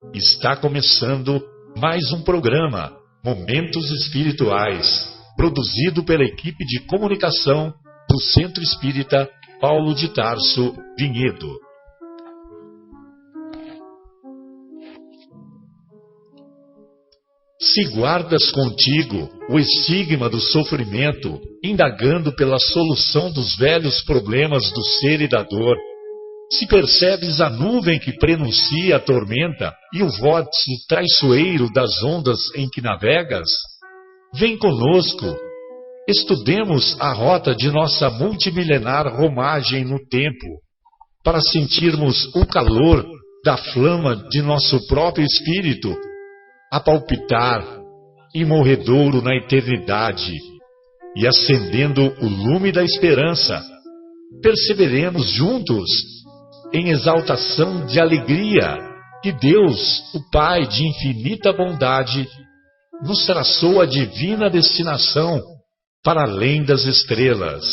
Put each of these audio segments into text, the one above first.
Está começando mais um programa, Momentos Espirituais, produzido pela equipe de comunicação do Centro Espírita Paulo de Tarso, Vinhedo. Se guardas contigo o estigma do sofrimento, indagando pela solução dos velhos problemas do ser e da dor, se percebes a nuvem que prenuncia a tormenta e o vórtice traiçoeiro das ondas em que navegas, vem conosco, estudemos a rota de nossa multimilenar romagem no tempo, para sentirmos o calor da flama de nosso próprio espírito, a palpitar, imorredouro na eternidade, e acendendo o lume da esperança, perceberemos juntos, em exaltação de alegria, que Deus, o Pai de infinita bondade, nos traçou a divina destinação para além das estrelas.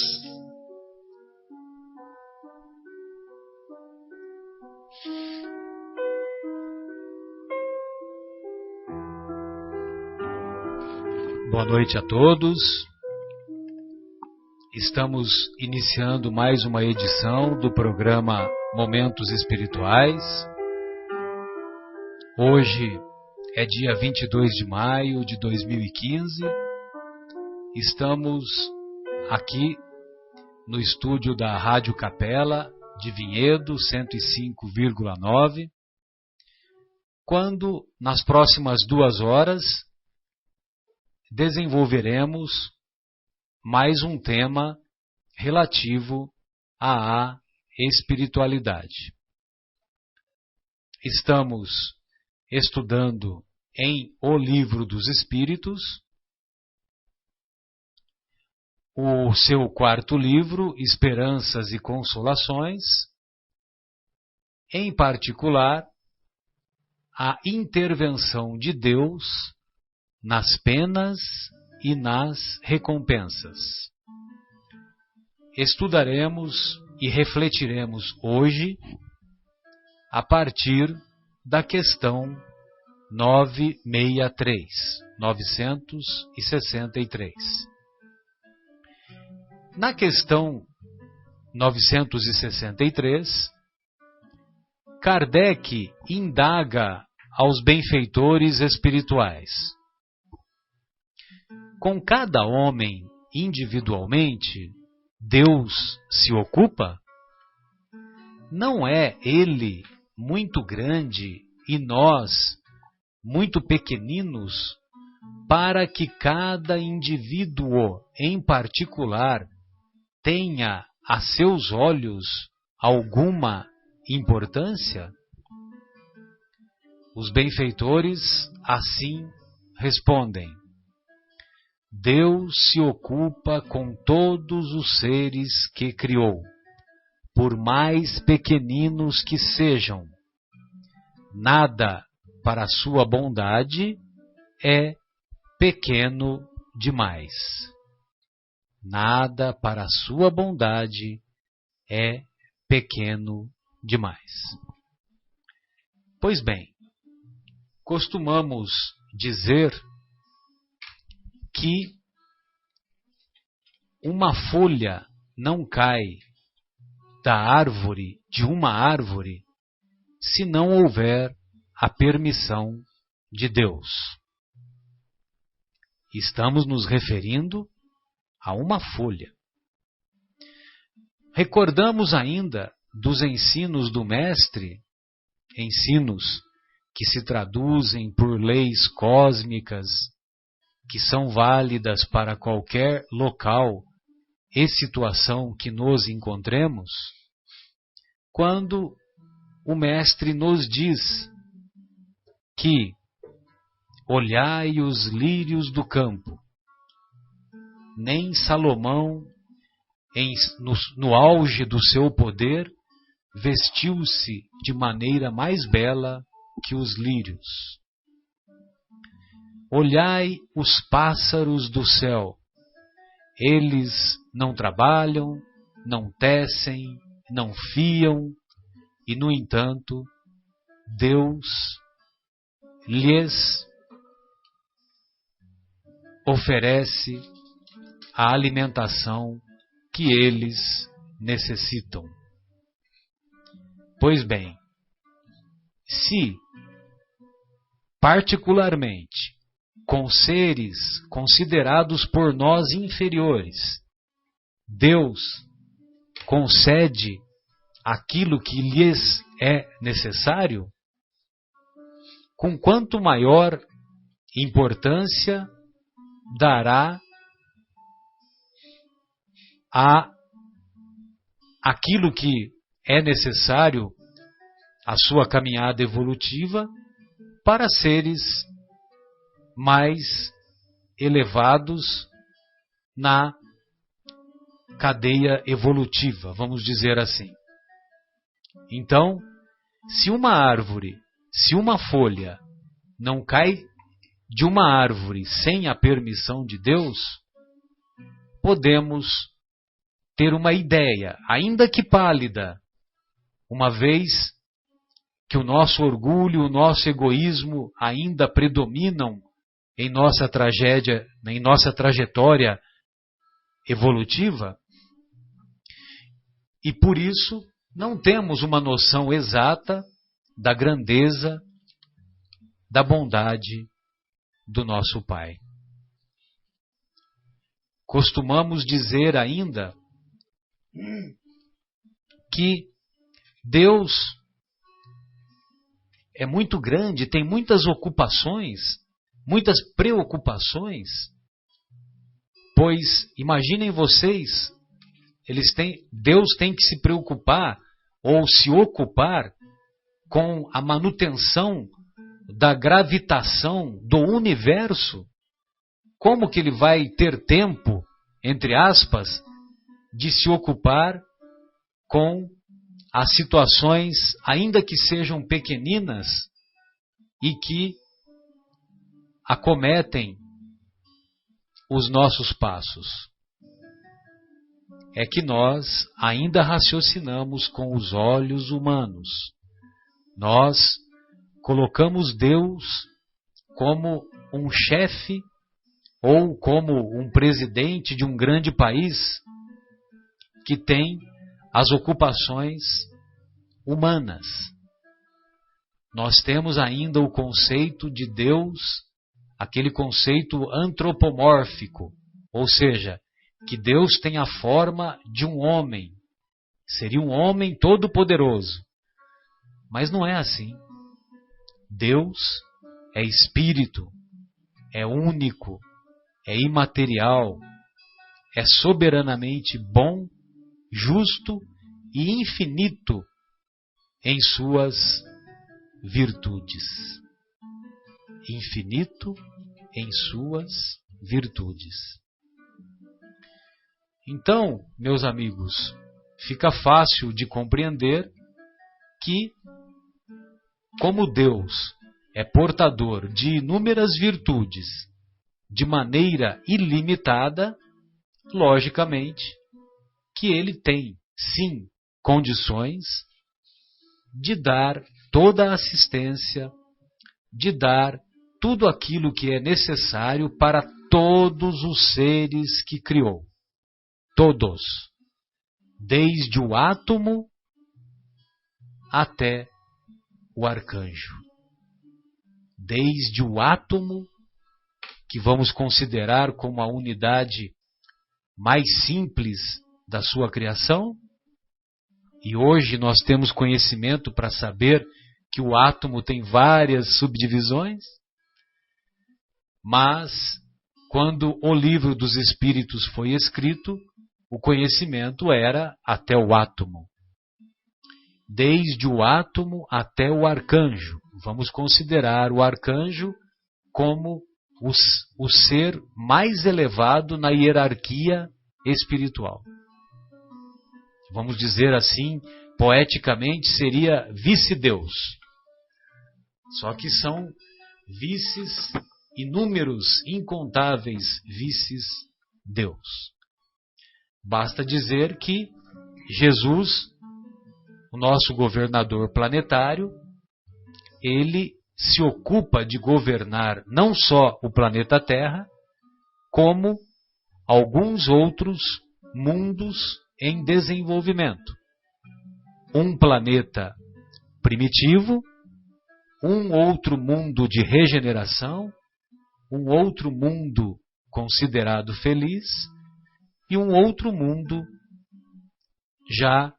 Boa noite a todos. Estamos iniciando mais uma edição do programa Momentos Espirituais. Hoje é dia 22 de maio de 2015. Estamos aqui no estúdio da Rádio Capela de Vinhedo 105,9, quando nas próximas 2 horas desenvolveremos mais um tema relativo à espiritualidade. Estamos estudando em O Livro dos Espíritos, o seu 4º livro, Esperanças e Consolações, em particular, a intervenção de Deus nas penas e nas recompensas. Estudaremos e refletiremos hoje a partir da questão 963. Na questão 963, Kardec indaga aos benfeitores espirituais: com cada homem individualmente, Deus se ocupa? Não é Ele muito grande e nós muito pequeninos para que cada indivíduo em particular tenha a seus olhos alguma importância? Os benfeitores assim respondem: Deus se ocupa com todos os seres que criou, por mais pequeninos que sejam. Nada para a sua bondade é pequeno demais. Nada para a sua bondade é pequeno demais. Pois bem, costumamos dizer que uma folha não cai de uma árvore, se não houver a permissão de Deus. Estamos nos referindo a uma folha. Recordamos ainda dos ensinos do Mestre, ensinos que se traduzem por leis cósmicas, que são válidas para qualquer local e situação que nos encontremos, quando o Mestre nos diz que olhai os lírios do campo, nem Salomão, no auge do seu poder, vestiu-se de maneira mais bela que os lírios. Olhai os pássaros do céu, eles não trabalham, não tecem, não fiam, e no entanto, Deus lhes oferece a alimentação que eles necessitam. Pois bem, se particularmente com seres considerados por nós inferiores, Deus concede aquilo que lhes é necessário, com quanto maior importância dará a aquilo que é necessário à sua caminhada evolutiva para seres mais elevados na cadeia evolutiva, vamos dizer assim. Então, se uma árvore, se uma folha não cai de uma árvore sem a permissão de Deus, podemos ter uma ideia, ainda que pálida, uma vez que o nosso orgulho, o nosso egoísmo ainda predominam em nossa tragédia, em nossa trajetória evolutiva, e por isso não temos uma noção exata da grandeza, da bondade do nosso Pai. Costumamos dizer ainda que Deus é muito grande, tem muitas ocupações, muitas preocupações, pois imaginem vocês, Deus tem que se preocupar ou se ocupar com a manutenção da gravitação do universo. Como que ele vai ter tempo, entre aspas, de se ocupar com as situações, ainda que sejam pequeninas, e que acometem os nossos passos? É que nós ainda raciocinamos com os olhos humanos. Nós colocamos Deus como um chefe ou como um presidente de um grande país que tem as ocupações humanas. Nós temos ainda o conceito de Deus, aquele conceito antropomórfico, ou seja, que Deus tem a forma de um homem, seria um homem todo-poderoso. Mas não é assim. Deus é espírito, é único, é imaterial, é soberanamente bom, justo e infinito em suas virtudes. Infinito em suas virtudes. Então, meus amigos, fica fácil de compreender que, como Deus é portador de inúmeras virtudes de maneira ilimitada, logicamente que ele tem, sim, condições de dar toda a assistência, de dar tudo aquilo que é necessário para todos os seres que criou. Todos. Desde o átomo até o arcanjo. Desde o átomo, que vamos considerar como a unidade mais simples da sua criação, e hoje nós temos conhecimento para saber que o átomo tem várias subdivisões, mas quando o livro dos Espíritos foi escrito, o conhecimento era até o átomo. Desde o átomo até o arcanjo. Vamos considerar o arcanjo como o ser mais elevado na hierarquia espiritual. Vamos dizer assim, poeticamente, seria vice-deus. Só que são vices, inúmeros, incontáveis vices-deus. Basta dizer que Jesus, o nosso governador planetário, ele se ocupa de governar não só o planeta Terra, como alguns outros mundos em desenvolvimento. Um planeta primitivo, um outro mundo de regeneração, um outro mundo considerado feliz e um outro mundo já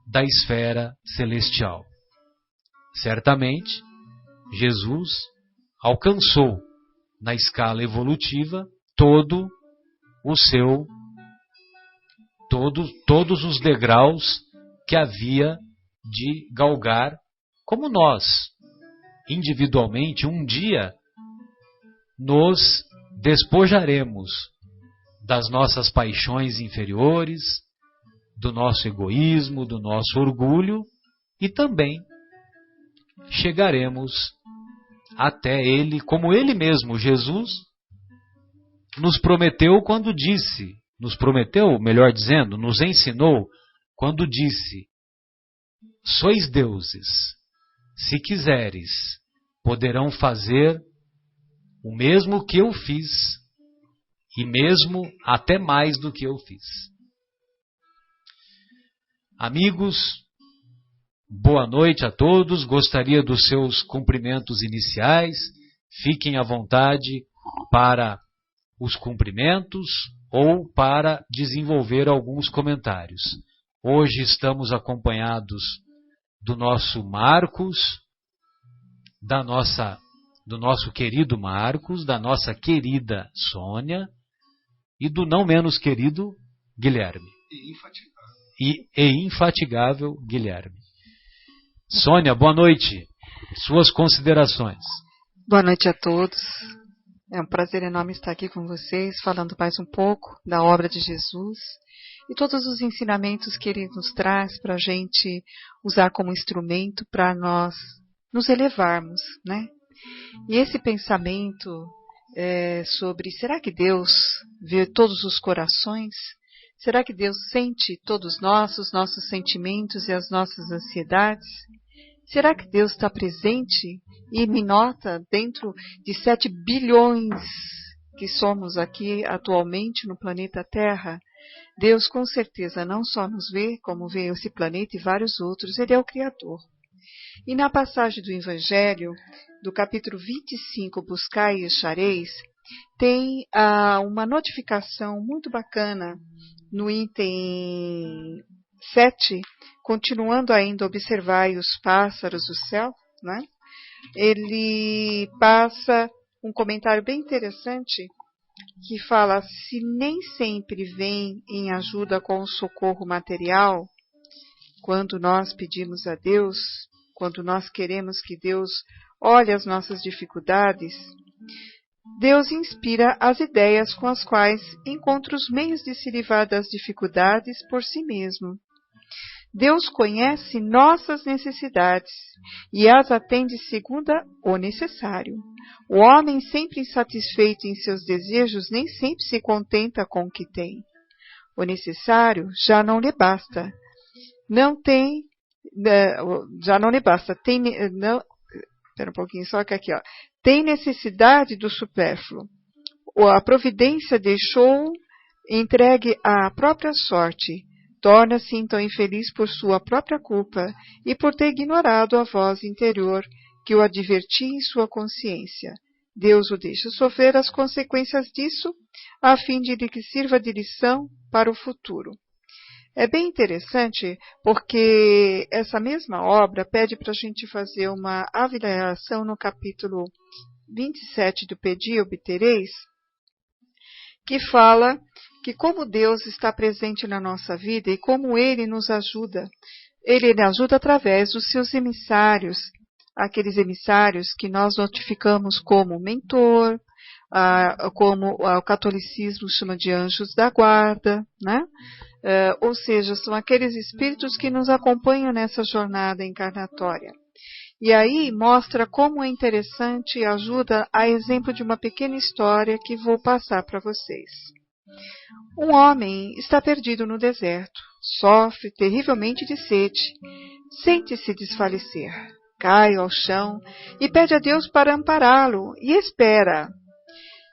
da esfera celestial. Certamente, Jesus alcançou na escala evolutiva todos os degraus que havia de galgar, como nós, individualmente, um dia nos despojaremos das nossas paixões inferiores, do nosso egoísmo, do nosso orgulho, e também chegaremos até Ele, como Ele mesmo, Jesus, nos prometeu quando disse, melhor dizendo, nos ensinou quando disse: sois deuses, se quiseres, poderão fazer o mesmo que eu fiz, e mesmo até mais do que eu fiz. Amigos, boa noite a todos. Gostaria dos seus cumprimentos iniciais. Fiquem à vontade para os cumprimentos ou para desenvolver alguns comentários. Hoje estamos acompanhados do nosso Marcos, do nosso querido Marcos, da nossa querida Sônia e do não menos querido Guilherme. E infatigável Guilherme. Sônia, boa noite. Suas considerações. Boa noite a todos. É um prazer enorme estar aqui com vocês, falando mais um pouco da obra de Jesus e todos os ensinamentos que Ele nos traz para a gente usar como instrumento para nós nos elevarmos, né? E esse pensamento sobre, será que Deus vê todos os corações? Será que Deus sente todos os nossos sentimentos e as nossas ansiedades? Será que Deus está presente e me nota dentro de 7 bilhões que somos aqui atualmente no planeta Terra? Deus com certeza não só nos vê, como vê esse planeta e vários outros. Ele é o Criador. E na passagem do Evangelho, do capítulo 25, Buscai e achareis, tem uma notificação muito bacana no item 7, continuando ainda, observai os pássaros do céu, né? Ele passa um comentário bem interessante que fala: se nem sempre vem em ajuda com o socorro material, quando nós pedimos a Deus, quando nós queremos que Deus olhe as nossas dificuldades, Deus inspira as ideias com as quais encontra os meios de se livrar das dificuldades por si mesmo. Deus conhece nossas necessidades e as atende segundo o necessário. O homem, sempre insatisfeito em seus desejos, nem sempre se contenta com o que tem. O necessário já não lhe basta. Espera um pouquinho, só que aqui, ó. Tem necessidade do supérfluo. A providência deixou entregue à própria sorte. Torna-se então infeliz por sua própria culpa e por ter ignorado a voz interior que o advertia em sua consciência. Deus o deixa sofrer as consequências disso, a fim de que sirva de lição para o futuro. É bem interessante porque essa mesma obra pede para a gente fazer uma avaliação no capítulo 27 do Pedi e Obtereis, que fala que como Deus está presente na nossa vida e como Ele nos ajuda. Ele ajuda através dos seus emissários, aqueles emissários que nós notificamos como mentor, como o catolicismo chama de anjos da guarda, né? Ou seja, são aqueles espíritos que nos acompanham nessa jornada encarnatória. E aí mostra como é interessante e ajuda a exemplo de uma pequena história que vou passar para vocês. Um homem está perdido no deserto, sofre terrivelmente de sede, sente-se desfalecer. cai ao chão e pede a Deus para ampará-lo e espera.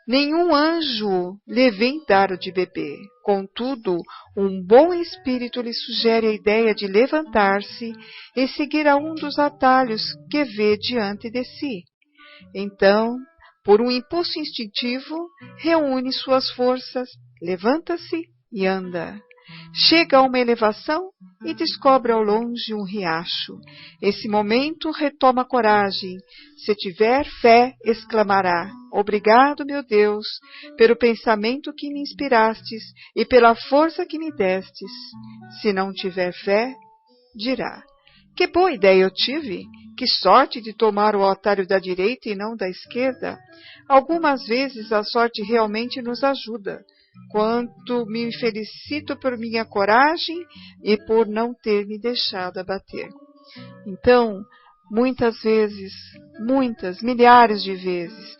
Nenhum anjo lhe vem dar de beber. Contudo, um bom espírito lhe sugere a ideia de levantar-se e seguir a um dos atalhos que vê diante de si. Então, por um impulso instintivo, reúne suas forças, levanta-se e anda. Chega a uma elevação e descobre ao longe um riacho. Esse momento retoma a coragem. Se tiver fé, exclamará: obrigado, meu Deus, pelo pensamento que me inspirastes e pela força que me destes. Se não tiver fé, dirá: que boa ideia eu tive! Que sorte de tomar o atalho da direita e não da esquerda! Algumas vezes a sorte realmente nos ajuda. Quanto me felicito por minha coragem e por não ter me deixado abater. Então, muitas vezes, milhares de vezes,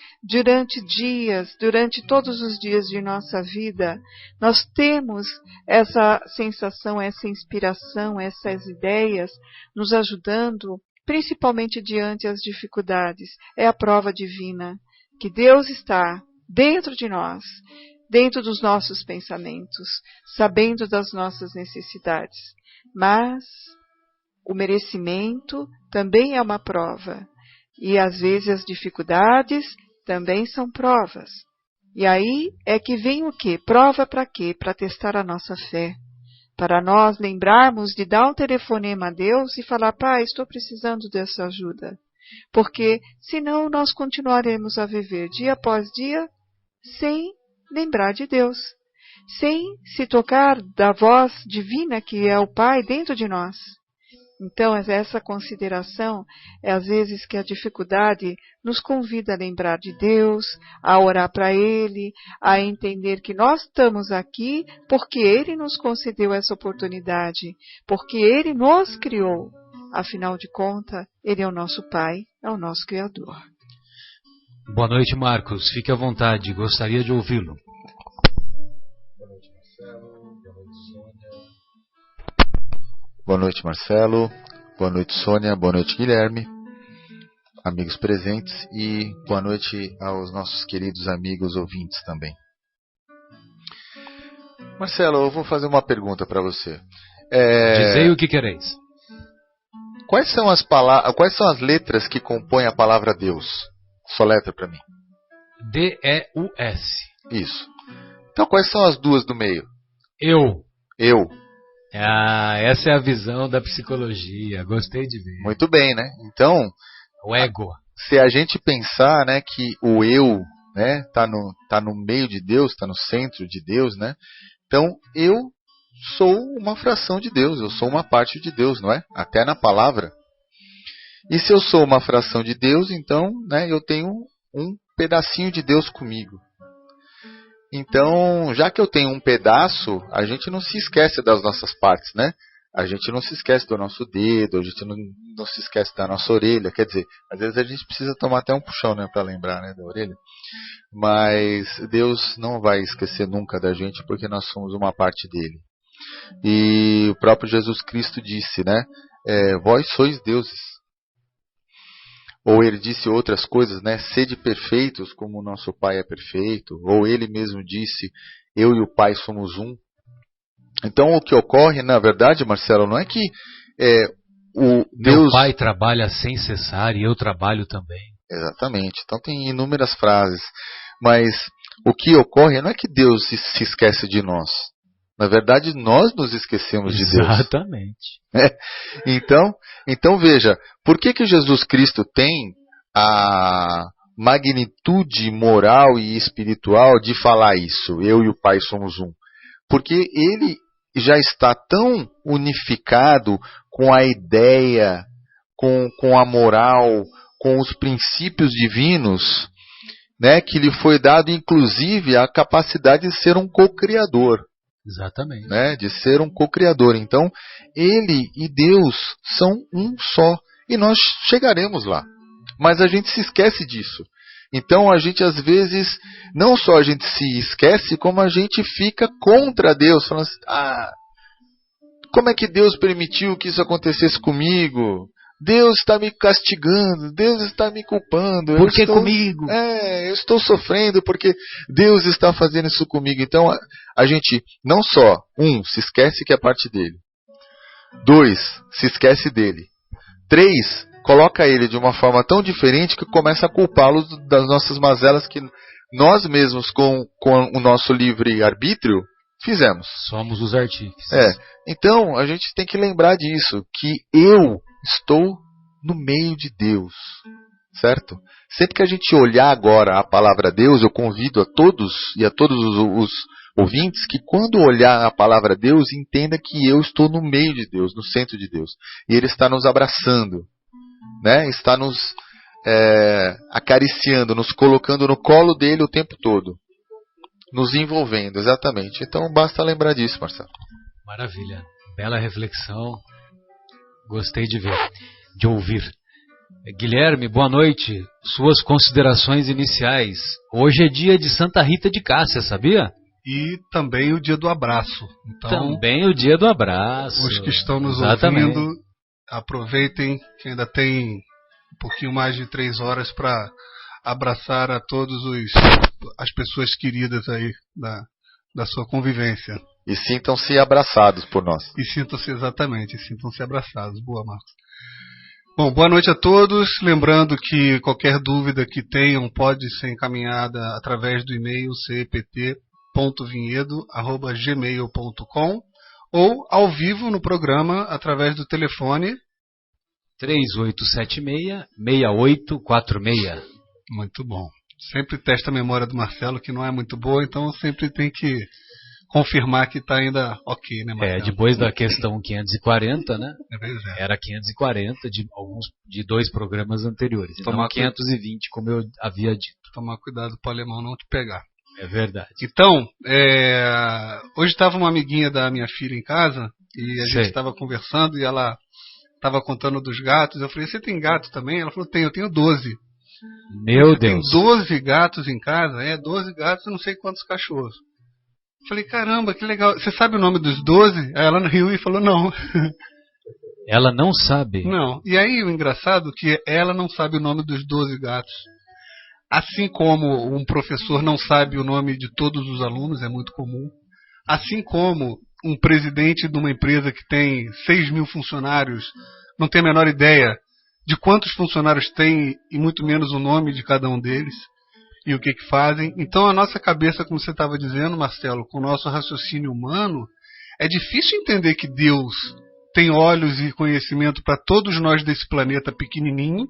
durante todos os dias de nossa vida, nós temos essa sensação, essa inspiração, essas ideias nos ajudando, principalmente diante das dificuldades. É a prova divina que Deus está dentro de nós, dentro dos nossos pensamentos, sabendo das nossas necessidades. Mas o merecimento também é uma prova. E às vezes as dificuldades também são provas. E aí é que vem o quê? Prova para quê? Para testar a nossa fé. Para nós lembrarmos de dar um telefonema a Deus e falar: Pai, estou precisando dessa ajuda. Porque senão nós continuaremos a viver dia após dia sem lembrar de Deus, sem se tocar da voz divina que é o Pai dentro de nós. Então, essa consideração é às vezes que a dificuldade nos convida a lembrar de Deus, a orar para Ele, a entender que nós estamos aqui porque Ele nos concedeu essa oportunidade, porque Ele nos criou. Afinal de contas, Ele é o nosso Pai, é o nosso Criador. Boa noite, Marcos. Fique à vontade. Gostaria de ouvi-lo. Boa noite, Marcelo. Boa noite, Sônia. Boa noite, Marcelo. Boa noite, Sônia. Boa noite, Guilherme. Amigos presentes. E boa noite aos nossos queridos amigos ouvintes também. Marcelo, eu vou fazer uma pergunta para você. Dizei o que quereis. Quais são as letras que compõem a palavra Deus? Soletra para mim. D-E-U-S. Isso. Então, quais são as duas do meio? Eu. Ah, essa é a visão da psicologia. Gostei de ver. Muito bem, né? Então, o ego. Se a gente pensar, né, que o eu, né, tá no meio de Deus, está no centro de Deus, né? Então, eu sou uma fração de Deus, eu sou uma parte de Deus, não é? Até na palavra. E se eu sou uma fração de Deus, então, né, eu tenho um pedacinho de Deus comigo. Então, já que eu tenho um pedaço, a gente não se esquece das nossas partes, né? A gente não se esquece do nosso dedo, a gente não se esquece da nossa orelha. Quer dizer, às vezes a gente precisa tomar até um puxão, né, para lembrar, né, da orelha. Mas Deus não vai esquecer nunca da gente, porque nós somos uma parte dele. E o próprio Jesus Cristo disse, né, vós sois deuses. Ou ele disse outras coisas, né? Sede perfeitos como o nosso Pai é perfeito. Ou ele mesmo disse, eu e o Pai somos um. Então o que ocorre, na verdade, Marcelo, não é que o Deus... Meu Pai trabalha sem cessar e eu trabalho também. Exatamente. Então tem inúmeras frases. Mas o que ocorre não é que Deus se esquece de nós. Na verdade, nós nos esquecemos de Deus. Exatamente. Então veja, por que Jesus Cristo tem a magnitude moral e espiritual de falar isso? Eu e o Pai somos um. Porque ele já está tão unificado com a ideia, com a moral, com os princípios divinos, né, que lhe foi dado inclusive a capacidade de ser um co-criador. Exatamente. Né, de ser um co-criador. Então, ele e Deus são um só. E nós chegaremos lá. Mas a gente se esquece disso. Então, a gente às vezes, não só a gente se esquece, como a gente fica contra Deus. Falando assim, como é que Deus permitiu que isso acontecesse comigo? Deus está me castigando, Deus está me culpando. Por que comigo? Eu estou sofrendo porque Deus está fazendo isso comigo. Então a gente não só, se esquece que é parte dele. 2, se esquece dele. 3, coloca ele de uma forma tão diferente que começa a culpá-lo das nossas mazelas que nós mesmos, com o nosso livre-arbítrio, fizemos. Somos os artífices. Então, a gente tem que lembrar disso, que eu estou no meio de Deus, certo? Sempre que a gente olhar agora a palavra Deus, eu convido a todos e a todos os ouvintes que quando olhar a palavra Deus, entenda que eu estou no meio de Deus, no centro de Deus. E Ele está nos abraçando, né? Está nos acariciando, nos colocando no colo dele o tempo todo. Nos envolvendo, exatamente. Então basta lembrar disso, Marcelo. Maravilha. Bela reflexão. Gostei de ouvir. Guilherme, boa noite. Suas considerações iniciais. Hoje é dia de Santa Rita de Cássia, sabia? E também o dia do abraço. Então, também o dia do abraço. Os que estão nos ouvindo, aproveitem que ainda tem um pouquinho mais de 3 horas para abraçar a todos as pessoas queridas aí da sua convivência. E sintam-se abraçados por nós. E sintam-se abraçados. Boa, Marcos. Bom, boa noite a todos. Lembrando que qualquer dúvida que tenham pode ser encaminhada através do e-mail cept.vinhedo@gmail.com ou ao vivo no programa através do telefone 3876-6846. Muito bom. Sempre testa a memória do Marcelo, que não é muito boa, então sempre tem que confirmar que está ainda ok, né, Marcelo? Depois da questão 540, né? Era 540 de 2 programas anteriores. Então 520, como eu havia dito. Tomar cuidado para o alemão não te pegar. É verdade. Então, hoje estava uma amiguinha da minha filha em casa e a gente estava conversando e ela estava contando dos gatos. Eu falei, você tem gato também? Ela falou, eu tenho 12. Meu Deus. Tem 12 gatos em casa? 12 gatos e não sei quantos cachorros. Eu falei, caramba, que legal. Você sabe o nome dos 12? Aí ela riu e falou, não. Ela não sabe? Não. E aí o engraçado é que ela não sabe o nome dos 12 gatos. Assim como um professor não sabe o nome de todos os alunos, é muito comum. Assim como um presidente de uma empresa que tem 6.000 funcionários não tem a menor ideia de quantos funcionários tem e muito menos o nome de cada um deles e o que fazem. Então a nossa cabeça, como você estava dizendo, Marcelo, com o nosso raciocínio humano, é difícil entender que Deus tem olhos e conhecimento para todos nós desse planeta pequenininho,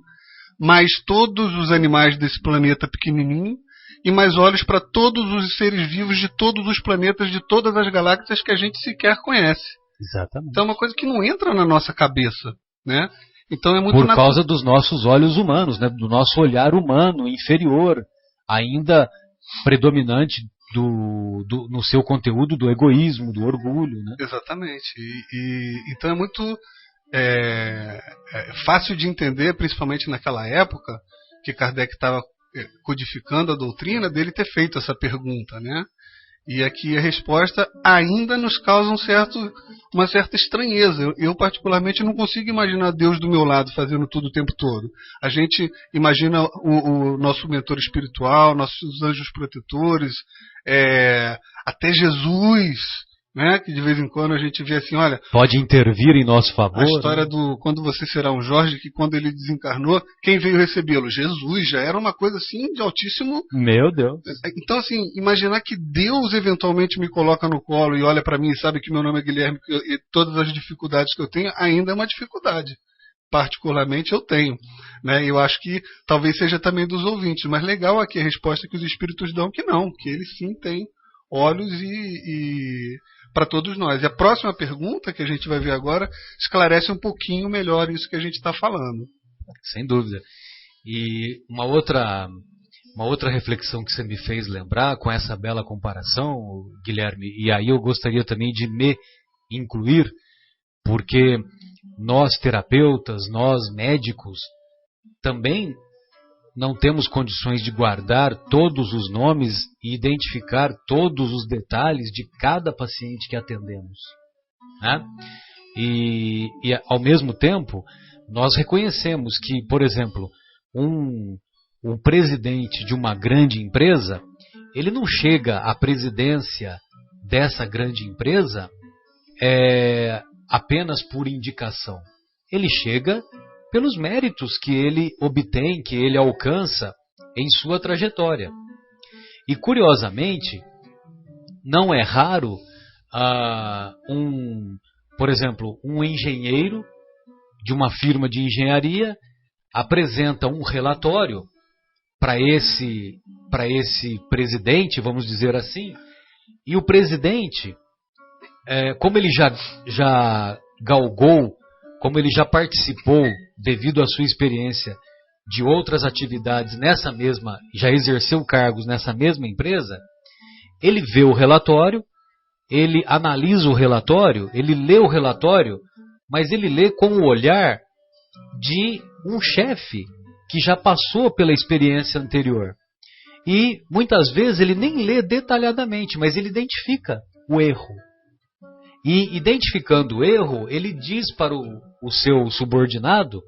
mais todos os animais desse planeta pequenininho, e mais olhos para todos os seres vivos de todos os planetas, de todas as galáxias que a gente sequer conhece. Exatamente. Então é uma coisa que não entra na nossa cabeça, né? Então é muito por causa dos nossos olhos humanos, né? Do nosso olhar humano inferior, ainda predominante no seu conteúdo do egoísmo, do orgulho, né? Exatamente. Então é muito fácil de entender, principalmente naquela época que Kardec estava codificando a doutrina, dele ter feito essa pergunta, né? E aqui a resposta ainda nos causa uma certa estranheza. Eu particularmente não consigo imaginar Deus do meu lado fazendo tudo o tempo todo. A gente imagina o nosso mentor espiritual, nossos anjos protetores, até Jesus, né? Que de vez em quando a gente vê assim, olha... Pode intervir em nosso favor. A história do Quando Você Será um Jorge, que quando ele desencarnou, quem veio recebê-lo? Jesus. Já era uma coisa assim de altíssimo... Meu Deus. Então, assim, imaginar que Deus eventualmente me coloca no colo e olha para mim e sabe que meu nome é Guilherme e todas as dificuldades que eu tenho, ainda é uma dificuldade. Particularmente eu tenho, né? Eu acho que talvez seja também dos ouvintes, mas legal aqui a resposta que os espíritos dão, que não, que eles sim têm olhos e para todos nós. E a próxima pergunta que a gente vai ver agora esclarece um pouquinho melhor isso que a gente está falando. Sem dúvida. E uma outra reflexão que você me fez lembrar com essa bela comparação, Guilherme, e aí eu gostaria também de me incluir, porque nós terapeutas, nós médicos, também não temos condições de guardar todos os nomes e identificar todos os detalhes de cada paciente que atendemos, né? E ao mesmo tempo, nós reconhecemos que, por exemplo, um presidente de uma grande empresa, ele não chega à presidência dessa grande empresa apenas por indicação. Ele chega pelos méritos que ele obtém, que ele alcança em sua trajetória. E, curiosamente, não é raro, por exemplo, um engenheiro de uma firma de engenharia apresenta um relatório para esse presidente, vamos dizer assim, e o presidente, como ele já galgou, como ele já participou, devido à sua experiência, de outras atividades já exerceu cargos nessa mesma empresa, ele vê o relatório, ele analisa o relatório, ele lê o relatório, mas ele lê com o olhar de um chefe que já passou pela experiência anterior. E muitas vezes ele nem lê detalhadamente, mas ele identifica o erro. E identificando o erro, ele diz para o seu subordinado,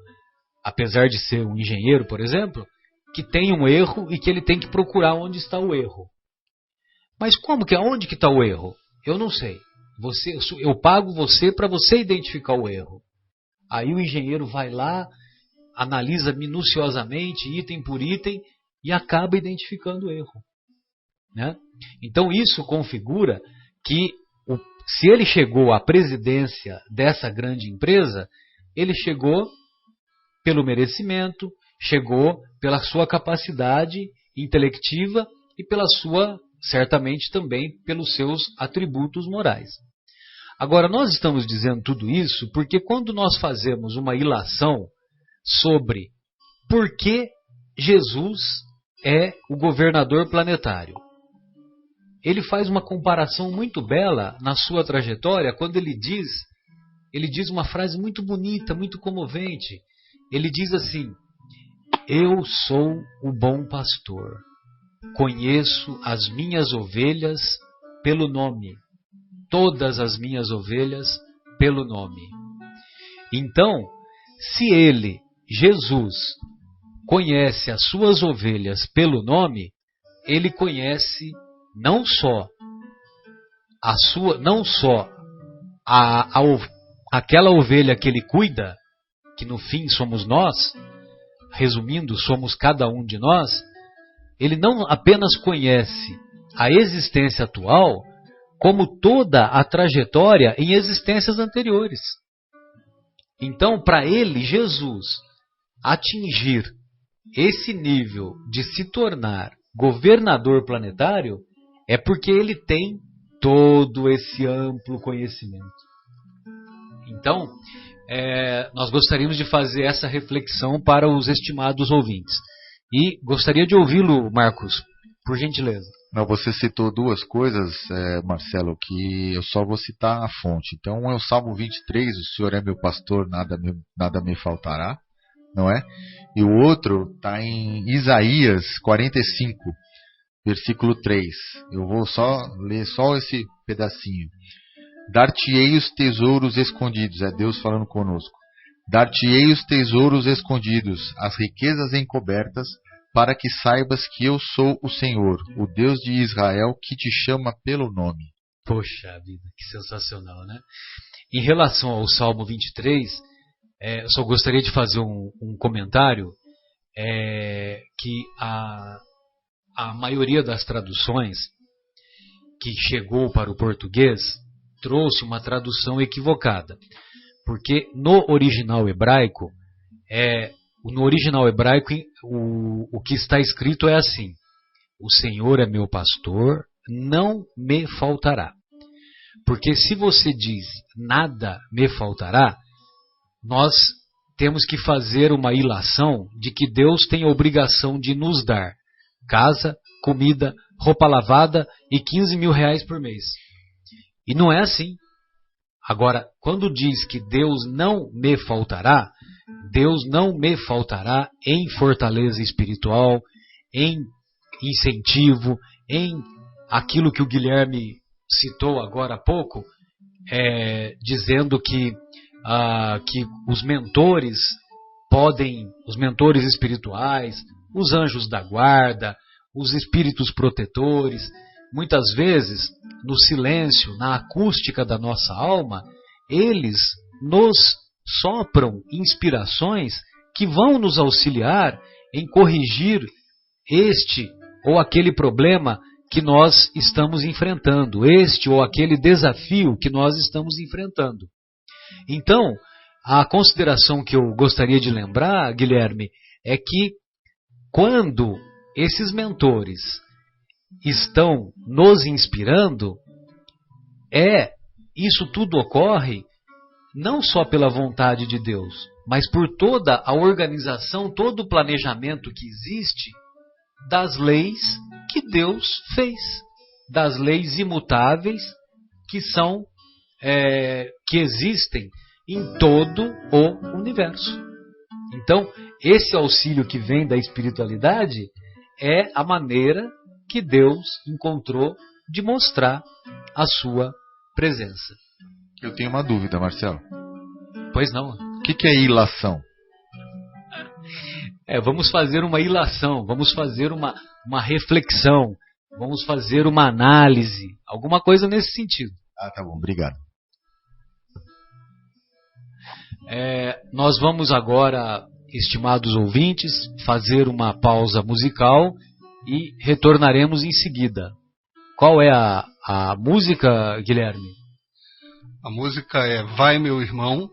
apesar de ser um engenheiro, por exemplo, que tem um erro e que ele tem que procurar onde está o erro. Mas onde que está o erro? Eu não sei. Eu pago você para você identificar o erro. Aí o engenheiro vai lá, analisa minuciosamente, item por item, e acaba identificando o erro. Né? Então isso configura que, se ele chegou à presidência dessa grande empresa, ele chegou pelo merecimento, chegou pela sua capacidade intelectiva e certamente também pelos seus atributos morais. Agora, nós estamos dizendo tudo isso porque quando nós fazemos uma ilação sobre por que Jesus é o governador planetário, ele faz uma comparação muito bela na sua trajetória quando ele diz uma frase muito bonita, muito comovente. Ele diz assim: eu sou o bom pastor, conheço as minhas ovelhas pelo nome, todas as minhas ovelhas pelo nome. Então, se ele, Jesus, conhece as suas ovelhas pelo nome, ele conhece não só aquela ovelha que ele cuida, que no fim somos nós, resumindo, somos cada um de nós. Ele não apenas conhece a existência atual, como toda a trajetória em existências anteriores. Então, para ele, Jesus, atingir esse nível de se tornar governador planetário, é porque ele tem todo esse amplo conhecimento. Então, nós gostaríamos de fazer essa reflexão para os estimados ouvintes. E gostaria de ouvi-lo, Marcos, por gentileza. Não, você citou duas coisas, Marcelo, que eu só vou citar a fonte. Então, um é o Salmo 23, o Senhor é meu pastor, nada me faltará, não é? E o outro está em Isaías 45, versículo 3. Eu vou ler só esse pedacinho. Dar-te-ei os tesouros escondidos, é Deus falando conosco. Dar-te-ei os tesouros escondidos, as riquezas encobertas, para que saibas que eu sou o Senhor, o Deus de Israel, que te chama pelo nome. Poxa vida, que sensacional, né? Em relação ao Salmo 23, eu só gostaria de fazer um comentário, que a maioria das traduções que chegou para o português trouxe uma tradução equivocada. Porque no original hebraico, o que está escrito é assim: o Senhor é meu pastor, não me faltará. Porque se você diz nada me faltará, nós temos que fazer uma ilação de que Deus tem a obrigação de nos dar casa, comida, roupa lavada e 15 mil reais por mês. E não é assim. Agora, quando diz que Deus não me faltará em fortaleza espiritual, em incentivo, em aquilo que o Guilherme citou agora há pouco, dizendo que os mentores os mentores espirituais, os anjos da guarda, os espíritos protetores, muitas vezes, no silêncio, na acústica da nossa alma, eles nos sopram inspirações que vão nos auxiliar em corrigir este ou aquele problema que nós estamos enfrentando, este ou aquele desafio que nós estamos enfrentando. Então, a consideração que eu gostaria de lembrar, Guilherme, é que quando esses mentores estão nos inspirando, isso tudo ocorre não só pela vontade de Deus, mas por toda a organização, todo o planejamento que existe das leis que Deus fez, das leis imutáveis que existem em todo o universo. Então, esse auxílio que vem da espiritualidade é a maneira que Deus encontrou de mostrar a sua presença. Eu tenho uma dúvida, Marcelo. Pois não. O que é ilação? Vamos fazer uma ilação, vamos fazer uma reflexão, vamos fazer uma análise, alguma coisa nesse sentido. Ah, tá bom, obrigado. Nós vamos agora, estimados ouvintes, fazer uma pausa musical e retornaremos em seguida. Qual é a música, Guilherme? A música é Vai Meu Irmão,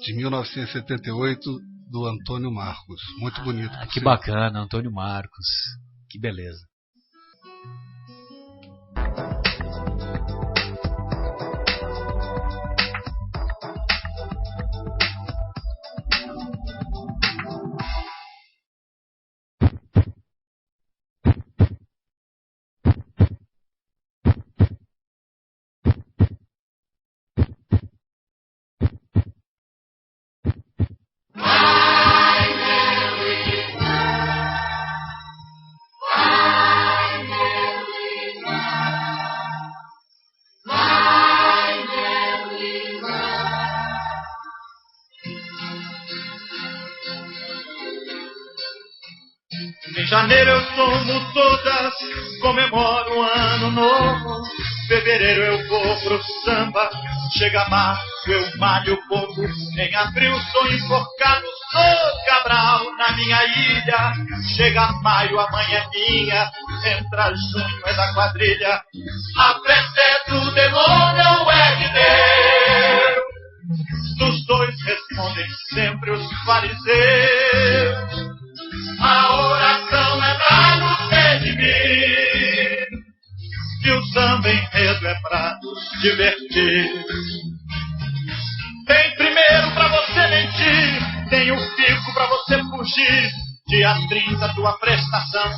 de 1978, do Antônio Marcos. Muito bonito. Que bacana, Antônio Marcos. Que beleza. Em janeiro eu como todas, comemoro um ano novo. Fevereiro eu vou pro samba, chega março eu malho pouco. Em abril sou enforcado, sou Cabral na minha ilha. Chega maio, a mãe é minha, entra junho é da quadrilha. A festa é do demônio ou é de Deus? Dos dois respondem sempre os fariseus. A oração é pra nos redimir e o samba enredo é pra nos divertir. Tem primeiro pra você mentir, tem o fico pra você fugir. Dia 30 tua prestação,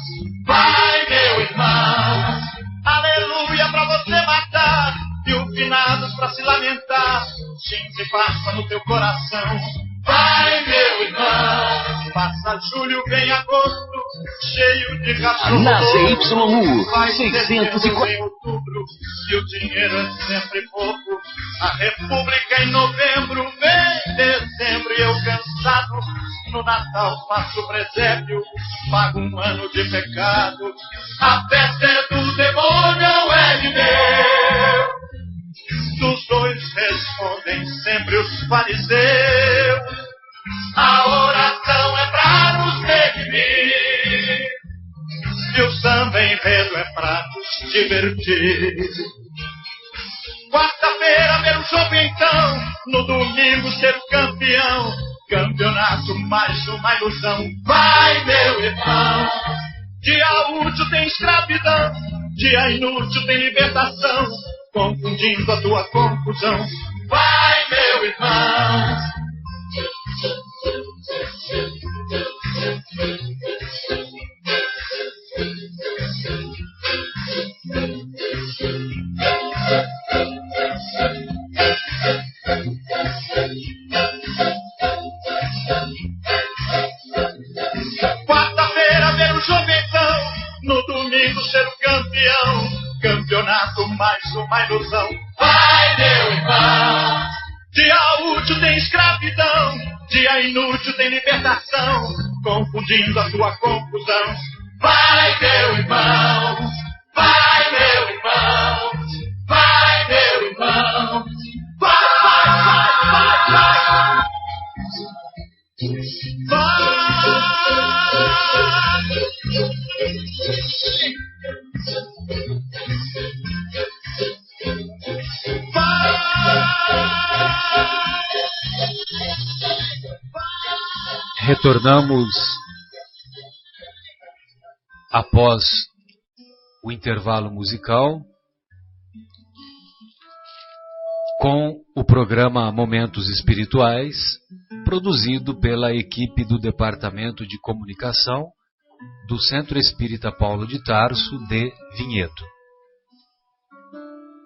vai meu irmão. Aleluia pra você matar e o finados pra se lamentar. Cinza e passa no teu coração, vai meu irmão. Passa julho, vem agosto, cheio de cachorro. Na CYU, vai 640 em outubro, e o dinheiro é sempre pouco. A república em novembro, vem dezembro, e eu cansado. No Natal faço presépio, pago um ano de pecado. A festa é do demônio ou é de Deus? Dos dois respondem sempre os fariseus. A oração é pra nos redimir e o samba enredo é pra nos divertir. Quarta-feira ver o jogo então, no domingo ser o campeão. Campeonato mais uma ilusão, vai meu irmão. Dia útil tem escravidão, dia inútil tem libertação. Confundindo a tua confusão, vai meu irmão. Quarta-feira ver o jogo então, no domingo ser o campeão. Campeonato mais uma ilusão, vai meu irmão. Dia útil tem escravidão, dia inútil tem liberdade. confundindo a tua confusão. Vai, meu irmão, vai, meu irmão, vai, meu irmão, vai, vai, vai, vai, Retornamos após o intervalo musical com o programa Momentos Espirituais, produzido pela equipe do Departamento de Comunicação do Centro Espírita Paulo de Tarso de Vinhedo.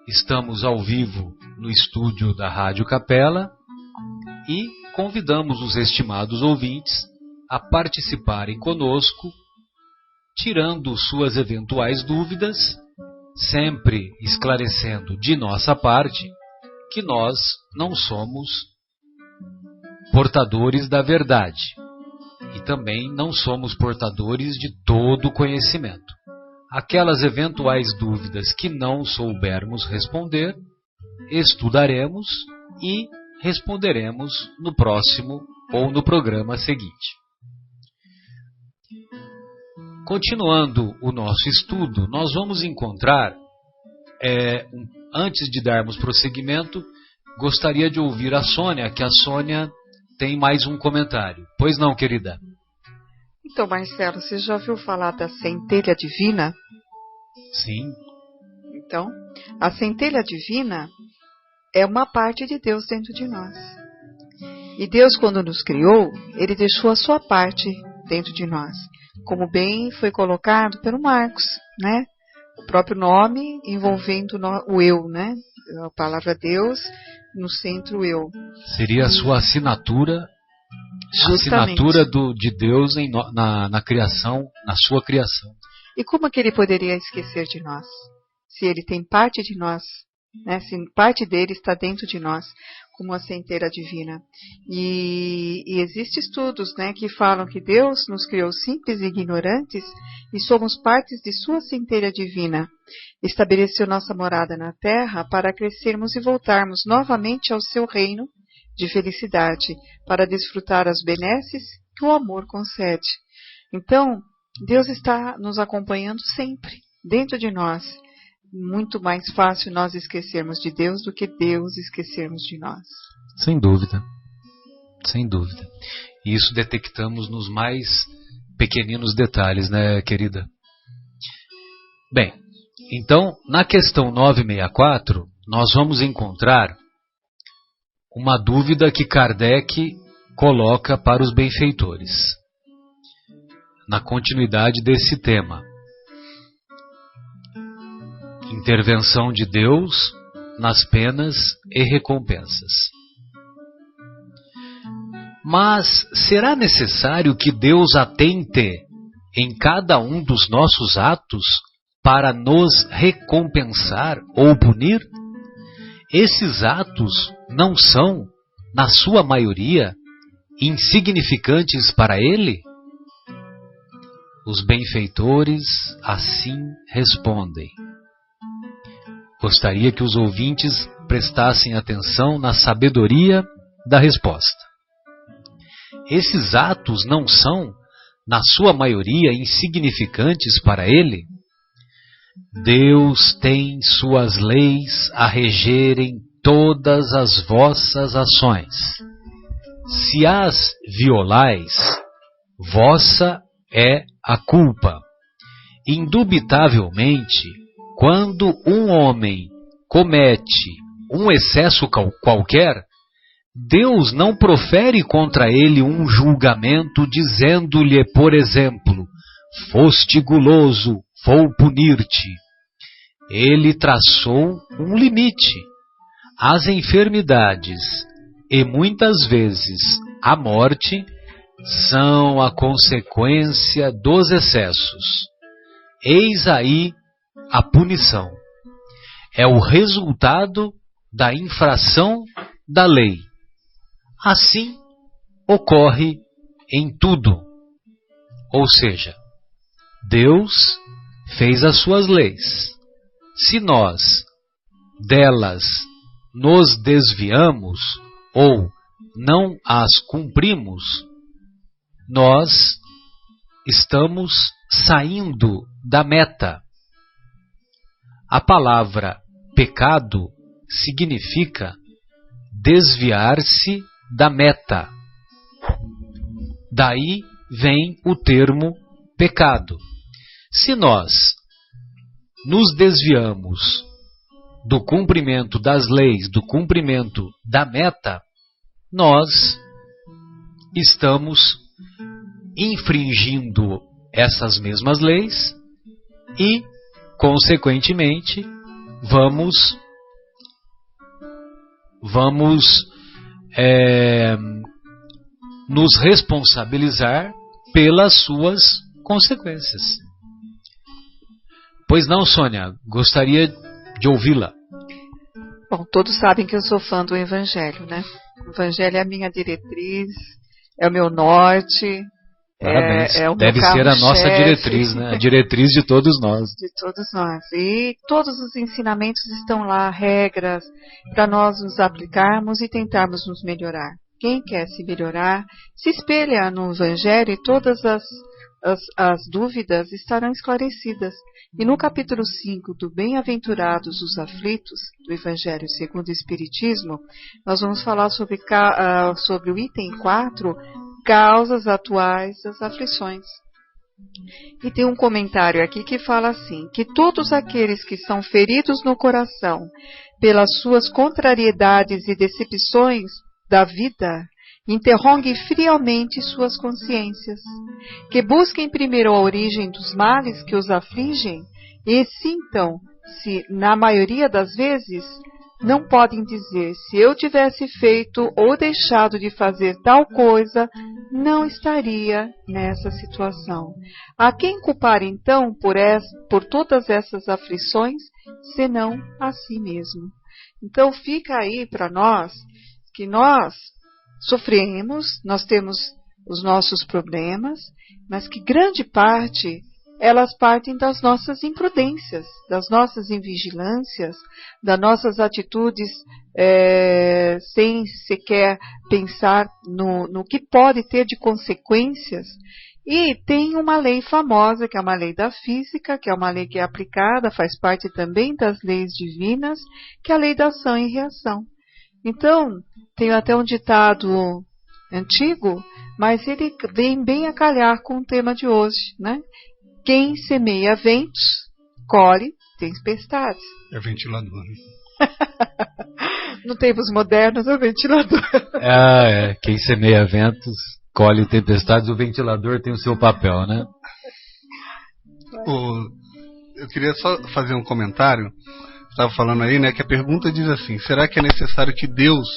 Estamos ao vivo no estúdio da Rádio Capela e convidamos os estimados ouvintes a participarem conosco, tirando suas eventuais dúvidas, sempre esclarecendo de nossa parte que nós não somos portadores da verdade e também não somos portadores de todo o conhecimento. Aquelas eventuais dúvidas que não soubermos responder, estudaremos e responderemos no próximo ou no programa seguinte. Continuando o nosso estudo, nós vamos encontrar, antes de darmos prosseguimento, gostaria de ouvir a Sônia, que a Sônia tem mais um comentário. Pois não, querida? Então, Marcelo, você já ouviu falar da centelha divina? Sim. Então, a centelha divina é uma parte de Deus dentro de nós. E Deus, quando nos criou, Ele deixou a sua parte dentro de nós. Como bem foi colocado pelo Marcos, né? O próprio nome envolvendo o eu, né? A palavra Deus no centro eu. Seria a sua assinatura, justamente. A assinatura de Deus na criação, na sua criação. E como é que Ele poderia esquecer de nós? Se Ele tem parte de nós, né? Se parte dele está dentro de nós, como a centelha divina. E existem estudos, né, que falam que Deus nos criou simples e ignorantes e somos partes de sua centelha divina. Estabeleceu nossa morada na terra para crescermos e voltarmos novamente ao seu reino de felicidade, para desfrutar as benesses que o amor concede. Então, Deus está nos acompanhando sempre, dentro de nós. Muito mais fácil nós esquecermos de Deus do que Deus esquecermos de nós. Sem dúvida. Sem dúvida. E isso detectamos nos mais pequeninos detalhes, né, querida? Bem, então, na questão 964, nós vamos encontrar uma dúvida que Kardec coloca para os benfeitores, na continuidade desse tema. Intervenção de Deus nas penas e recompensas. Mas será necessário que Deus atente em cada um dos nossos atos para nos recompensar ou punir? Esses atos não são, na sua maioria, insignificantes para Ele? Os benfeitores assim respondem. Gostaria que os ouvintes prestassem atenção na sabedoria da resposta. Esses atos não são, na sua maioria, insignificantes para Ele? Deus tem suas leis a regerem todas as vossas ações. Se as violais, vossa é a culpa. Indubitavelmente, quando um homem comete um excesso qualquer, Deus não profere contra ele um julgamento dizendo-lhe, por exemplo, foste guloso, vou punir-te. Ele traçou um limite. As enfermidades e muitas vezes a morte são a consequência dos excessos. Eis aí a punição. É o resultado da infração da lei. Assim ocorre em tudo. Ou seja, Deus fez as suas leis. Se nós delas nos desviamos ou não as cumprimos, nós estamos saindo da meta. A palavra pecado significa desviar-se da meta. Daí vem o termo pecado. Se nós nos desviamos do cumprimento das leis, do cumprimento da meta, nós estamos infringindo essas mesmas leis e, consequentemente, vamos nos responsabilizar pelas suas consequências. Pois não, Sônia, gostaria de ouvi-la. Bom, todos sabem que eu sou fã do Evangelho, né? O Evangelho é a minha diretriz, é o meu norte. Parabéns. É o meu Deve ser a nossa carro-chefe. diretriz, né? A diretriz de todos nós. De todos nós. E todos os ensinamentos estão lá, regras, para nós nos aplicarmos e tentarmos nos melhorar. Quem quer se melhorar, se espelha no Evangelho e todas as dúvidas estarão esclarecidas. E no capítulo 5 do Bem-aventurados os aflitos, do Evangelho segundo o Espiritismo, nós vamos falar sobre o item 4, causas atuais das aflições. E tem um comentário aqui que fala assim, que todos aqueles que são feridos no coração pelas suas contrariedades e decepções da vida, interroguem friamente suas consciências, que busquem primeiro a origem dos males que os afligem e sintam se, na maioria das vezes, não podem dizer, se eu tivesse feito ou deixado de fazer tal coisa, não estaria nessa situação. A quem culpar então por todas essas aflições, senão a si mesmo? Então fica aí para nós que nós sofremos, nós temos os nossos problemas, mas que grande parte elas partem das nossas imprudências, das nossas invigilâncias, das nossas atitudes sem sequer pensar no que pode ter de consequências. E tem uma lei famosa, que é uma lei da física, que é uma lei que é aplicada, faz parte também das leis divinas, que é a lei da ação e reação. Então, tem até um ditado antigo, mas ele vem bem a calhar com o tema de hoje, né? Quem semeia ventos, colhe tempestades. É ventilador, né? No tempos modernos é o ventilador. Quem semeia ventos, colhe tempestades. O ventilador tem o seu papel, né? Eu queria só fazer um comentário. Estava falando aí, né, que a pergunta diz assim: será que é necessário que Deus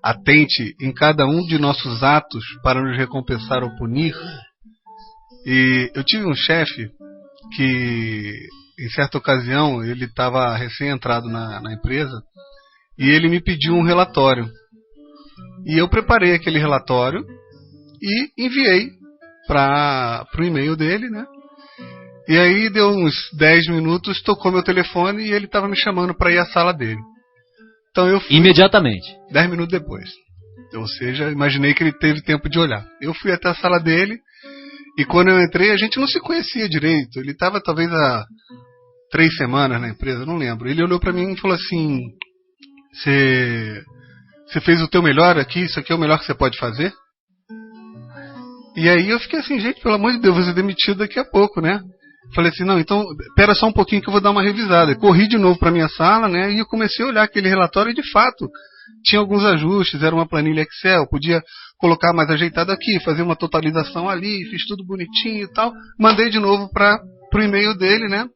atente em cada um de nossos atos para nos recompensar ou punir? E eu tive um chefe que, em certa ocasião, ele estava recém-entrado na empresa e ele me pediu um relatório. E eu preparei aquele relatório e enviei para o e-mail dele, né? E aí deu uns 10 minutos, tocou meu telefone e ele estava me chamando para ir à sala dele. Então eu fui imediatamente. 10 minutos depois. Ou seja, imaginei que ele teve tempo de olhar. Eu fui até a sala dele e quando eu entrei a gente não se conhecia direito. Ele estava talvez há 3 semanas na empresa, não lembro. Ele olhou para mim e falou assim: Você fez o teu melhor aqui? Isso aqui é o melhor que você pode fazer? E aí eu fiquei assim, gente, pelo amor de Deus, vou ser demitido daqui a pouco, né? Falei assim, não, então, espera só um pouquinho que eu vou dar uma revisada. Corri de novo para minha sala, né? E eu comecei a olhar aquele relatório e, de fato, tinha alguns ajustes, era uma planilha Excel, podia colocar mais ajeitado aqui, fazer uma totalização ali, fiz tudo bonitinho e tal. Mandei de novo para o e-mail dele, né?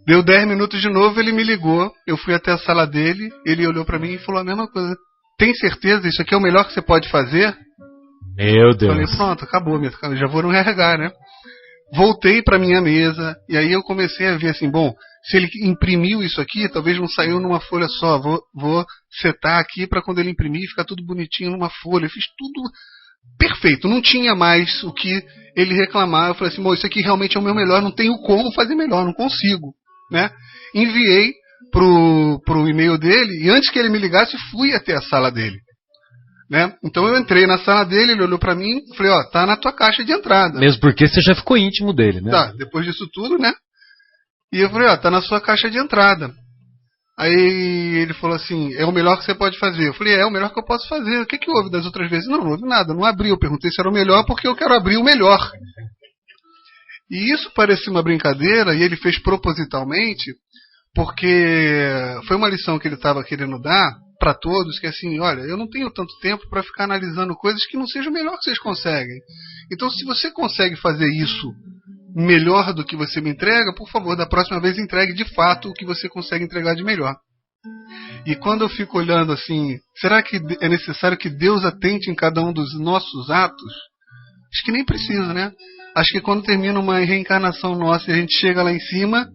Deu 10 minutos de novo, ele me ligou, eu fui até a sala dele, ele olhou para mim e falou a mesma coisa. Tem certeza? Isso aqui é o melhor que você pode fazer? Meu Deus. Falei, pronto, acabou, já vou no RH, né? Voltei para minha mesa e aí eu comecei a ver assim, bom, se ele imprimiu isso aqui, talvez não saiu numa folha só. Vou setar aqui para quando ele imprimir ficar tudo bonitinho numa folha. Eu fiz perfeito, não tinha mais o que ele reclamar. Eu falei assim, isso aqui realmente é o meu melhor, não tenho como fazer melhor, não consigo, né? Enviei pro e-mail dele, e antes que ele me ligasse, fui até a sala dele, né? Então eu entrei na sala dele, ele olhou pra mim e falei, tá na tua caixa de entrada. Mesmo porque você já ficou íntimo dele, né? Tá, depois disso tudo, né? E eu falei, tá na sua caixa de entrada. Aí ele falou assim, é o melhor que você pode fazer. Eu falei, é o melhor que eu posso fazer. O que houve das outras vezes? Não houve nada, não abri. Eu perguntei se era o melhor porque eu quero abrir o melhor. E isso parecia uma brincadeira, e ele fez propositalmente, porque foi uma lição que ele estava querendo dar para todos, que assim, olha, eu não tenho tanto tempo para ficar analisando coisas que não sejam o melhor que vocês conseguem. Então, se você consegue fazer isso melhor do que você me entrega, por favor, da próxima vez entregue de fato o que você consegue entregar de melhor. E quando eu fico olhando assim, será que é necessário que Deus atente em cada um dos nossos atos? Acho que nem precisa, né? Acho que quando termina uma reencarnação nossa e a gente chega lá em cima,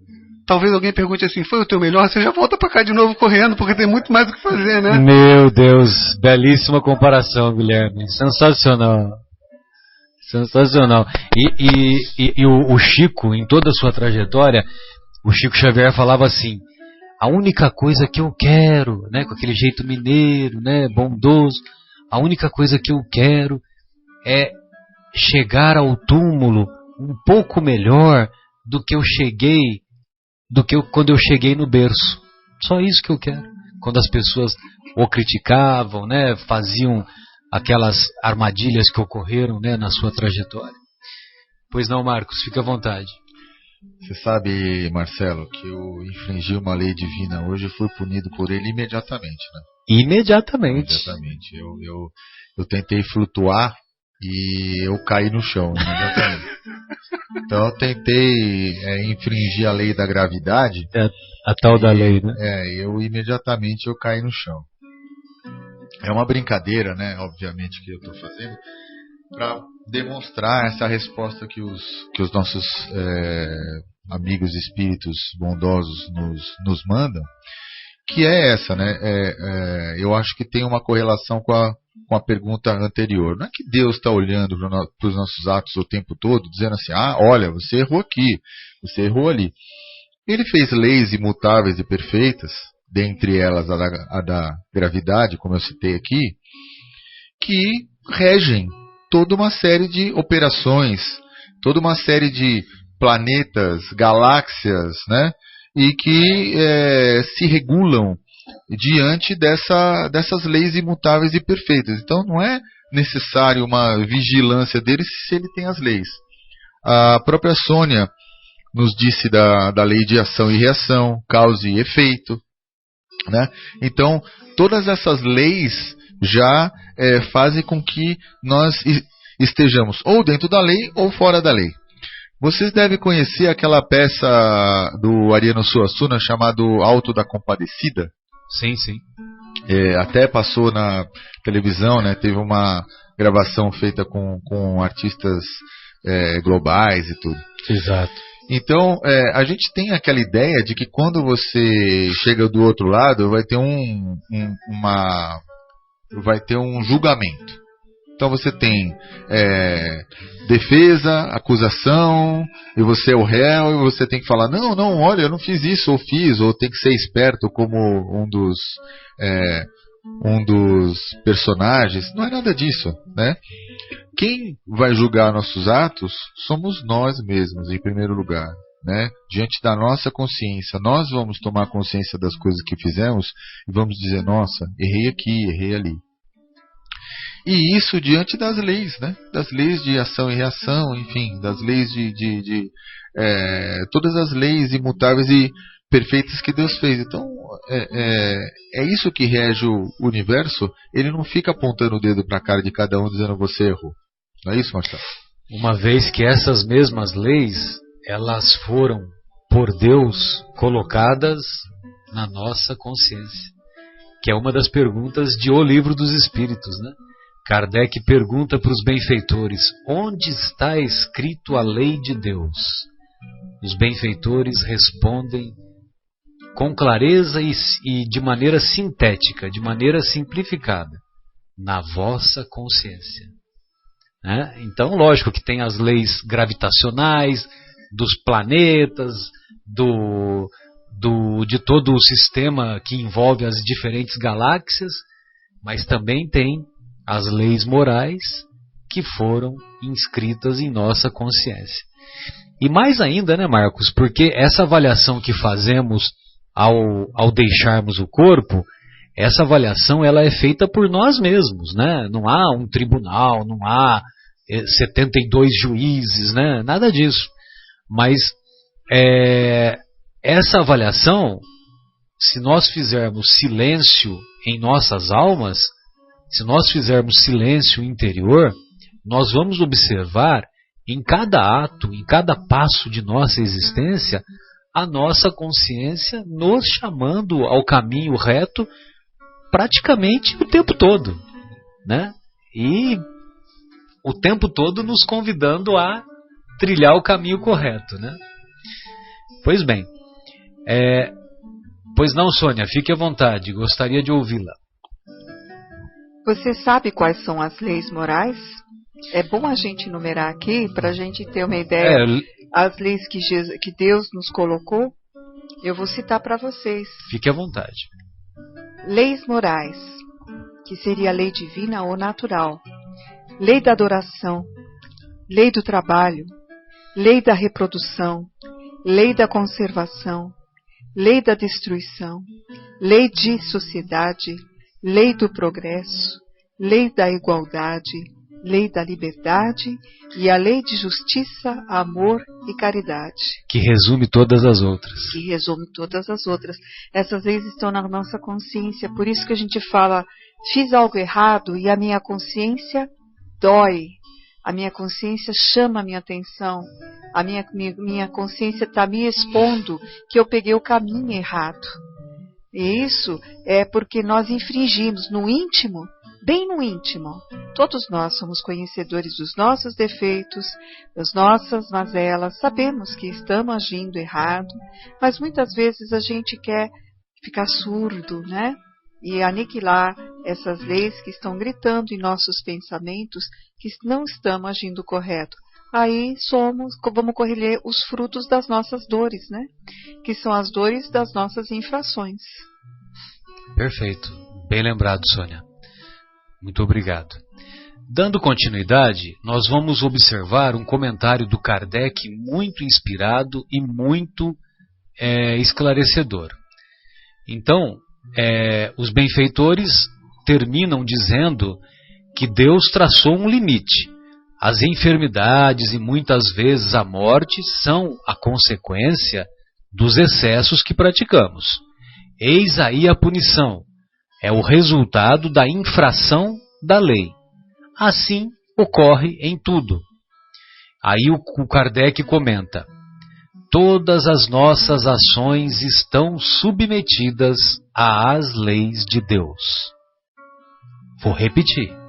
talvez alguém pergunte assim, foi o teu melhor? Você já volta pra cá de novo correndo, porque tem muito mais o que fazer, né? Meu Deus, belíssima comparação, Guilherme. Sensacional. Sensacional. E o Chico, em toda a sua trajetória, o Chico Xavier falava assim, a única coisa que eu quero, né, com aquele jeito mineiro, né, bondoso, a única coisa que eu quero é chegar ao túmulo um pouco melhor do que eu cheguei, quando eu cheguei no berço. Só isso que eu quero. Quando as pessoas o criticavam, né, faziam aquelas armadilhas que ocorreram, né, na sua trajetória. Pois não, Marcos, fica à vontade. Você sabe, Marcelo, que eu infringi uma lei divina hoje e fui punido por ele imediatamente, né? Imediatamente. Imediatamente. Eu tentei flutuar e eu caí no chão imediatamente. Então eu tentei infringir a lei da gravidade. É a tal da lei, né? Eu imediatamente eu caí no chão. É uma brincadeira, né? Obviamente que eu estou fazendo para demonstrar essa resposta que os nossos amigos espíritos bondosos nos mandam, que é essa, né? Eu acho que tem uma correlação com a pergunta anterior. Não é que Deus está olhando para os nossos atos o tempo todo, dizendo assim, olha, você errou aqui, você errou ali. Ele fez leis imutáveis e perfeitas, dentre elas a da gravidade, como eu citei aqui, que regem toda uma série de operações, toda uma série de planetas, galáxias, né? E que se regulam diante dessas leis imutáveis e perfeitas. Então não é necessário uma vigilância dele se ele tem as leis. A própria Sônia nos disse da lei de ação e reação, causa e efeito, né? Então todas essas leis já fazem com que nós estejamos ou dentro da lei ou fora da lei. Vocês devem conhecer aquela peça do Ariano Suassuna chamado Alto da Compadecida. Sim, sim. Até passou na televisão, né? Teve uma gravação feita com artistas globais e tudo. Exato. Então, a gente tem aquela ideia de que quando você chega do outro lado, vai ter um julgamento. Então você tem defesa, acusação, e você é o réu, e você tem que falar, não, olha, eu não fiz isso, ou fiz, ou tem que ser esperto como um dos personagens. Não é nada disso, né? Quem vai julgar nossos atos somos nós mesmos, em primeiro lugar, né? Diante da nossa consciência, nós vamos tomar consciência das coisas que fizemos e vamos dizer, nossa, errei aqui, errei ali. E isso diante das leis, né? Das leis de ação e reação, enfim, das leis todas as leis imutáveis e perfeitas que Deus fez. Então, é isso que rege o universo. Ele não fica apontando o dedo para a cara de cada um dizendo você errou. Não é isso, Marcelo? Uma vez que essas mesmas leis, elas foram por Deus colocadas na nossa consciência, que é uma das perguntas de O Livro dos Espíritos, né? Kardec pergunta para os benfeitores, onde está escrito a lei de Deus? Os benfeitores respondem com clareza e de maneira sintética, de maneira simplificada, na vossa consciência. né? Então, lógico que tem as leis gravitacionais dos planetas, de todo o sistema que envolve as diferentes galáxias, mas também tem as leis morais que foram inscritas em nossa consciência. E mais ainda, né, Marcos, porque essa avaliação que fazemos ao deixarmos o corpo, essa avaliação ela é feita por nós mesmos, né? Não há um tribunal, não há 72 juízes, né? Nada disso. Mas essa avaliação, se nós fizermos silêncio em nossas almas, se nós fizermos silêncio interior, nós vamos observar em cada ato, em cada passo de nossa existência, a nossa consciência nos chamando ao caminho reto praticamente o tempo todo, né? E o tempo todo nos convidando a trilhar o caminho correto, né? Pois bem, pois não, Sônia, fique à vontade, gostaria de ouvi-la. Você sabe quais são as leis morais? É bom a gente enumerar aqui para a gente ter uma ideia. As leis que Deus nos colocou, eu vou citar para vocês. Fique à vontade. Leis morais, que seria a lei divina ou natural. Lei da adoração, lei do trabalho, lei da reprodução, lei da conservação, lei da destruição, lei de sociedade, lei do progresso, lei da igualdade, lei da liberdade e a lei de justiça, amor e caridade. Que resume todas as outras. Que resume todas as outras. Essas leis estão na nossa consciência, por isso que a gente fala, fiz algo errado e a minha consciência dói. A minha consciência chama a minha atenção. A minha consciência está me expondo que eu peguei o caminho errado. E isso é porque nós infringimos no íntimo, bem no íntimo. Todos nós somos conhecedores dos nossos defeitos, das nossas mazelas, sabemos que estamos agindo errado, mas muitas vezes a gente quer ficar surdo, né? E aniquilar essas leis que estão gritando em nossos pensamentos que não estamos agindo correto. Aí vamos colher os frutos das nossas dores, né? Que são as dores das nossas infrações. Perfeito. Bem lembrado, Sônia. Muito obrigado. Dando continuidade, nós vamos observar um comentário do Kardec muito inspirado e muito esclarecedor. Então, os benfeitores terminam dizendo que Deus traçou um limite. As enfermidades e muitas vezes a morte são a consequência dos excessos que praticamos. Eis aí a punição. É o resultado da infração da lei. Assim ocorre em tudo. Aí o Kardec comenta: todas as nossas ações estão submetidas às leis de Deus. Vou repetir.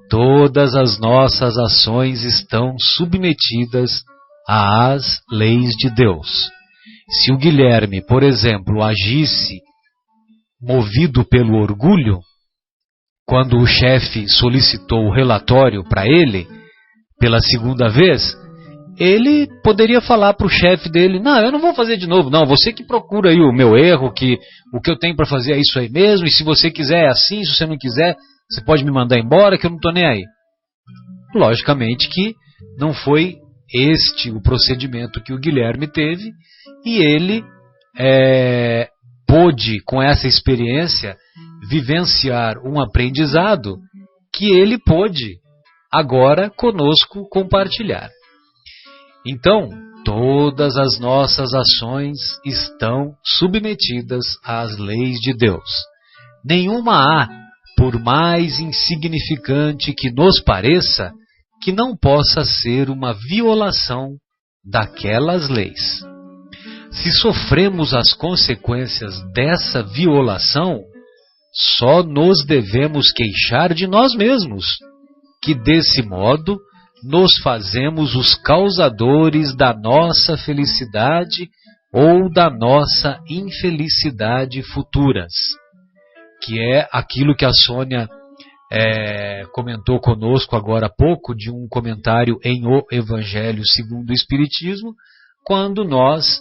Todas as nossas ações estão submetidas às leis de Deus. Se o Guilherme, por exemplo, agisse movido pelo orgulho, quando o chefe solicitou o relatório para ele, pela segunda vez, ele poderia falar para o chefe dele: não, eu não vou fazer de novo, não, você que procura aí o meu erro, que o que eu tenho para fazer é isso aí mesmo, e se você quiser é assim, se você não quiser, você pode me mandar embora que eu não estou nem aí. Logicamente que não foi este o procedimento que o Guilherme teve, e ele pôde, com essa experiência, vivenciar um aprendizado que ele pôde agora conosco compartilhar. Então, todas as nossas ações estão submetidas às leis de Deus. Nenhuma há, por mais insignificante que nos pareça, que não possa ser uma violação daquelas leis. Se sofremos as consequências dessa violação, só nos devemos queixar de nós mesmos, que desse modo nos fazemos os causadores da nossa felicidade ou da nossa infelicidade futuras, que é aquilo que a Sônia comentou conosco agora há pouco de um comentário em O Evangelho segundo o Espiritismo, quando nós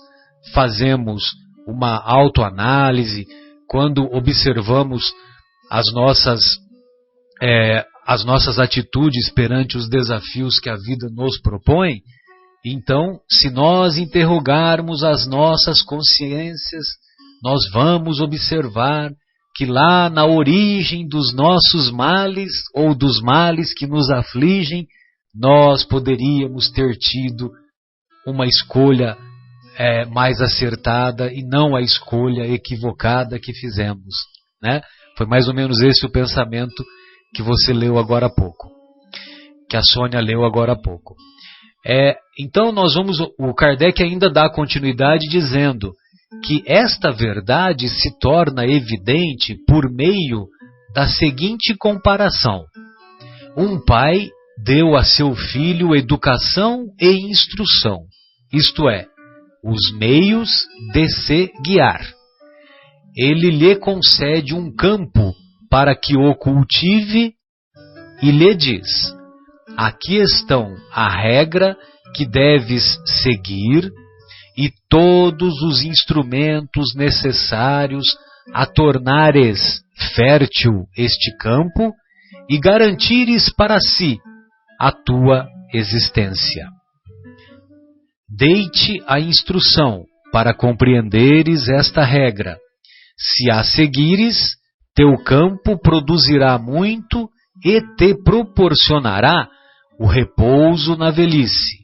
fazemos uma autoanálise, quando observamos as nossas atitudes perante os desafios que a vida nos propõe, então, se nós interrogarmos as nossas consciências, nós vamos observar que lá na origem dos nossos males, ou dos males que nos afligem, nós poderíamos ter tido uma escolha mais acertada e não a escolha equivocada que fizemos, né? Foi mais ou menos esse o pensamento que você leu agora há pouco, que a Sônia leu agora há pouco. Então o Kardec ainda dá continuidade dizendo que esta verdade se torna evidente por meio da seguinte comparação. Um pai deu a seu filho educação e instrução, isto é, os meios de se guiar. Ele lhe concede um campo para que o cultive e lhe diz: aqui estão a regra que deves seguir e todos os instrumentos necessários a tornares fértil este campo e garantires para si a tua existência. Dei-te a instrução para compreenderes esta regra. Se a seguires, teu campo produzirá muito e te proporcionará o repouso na velhice.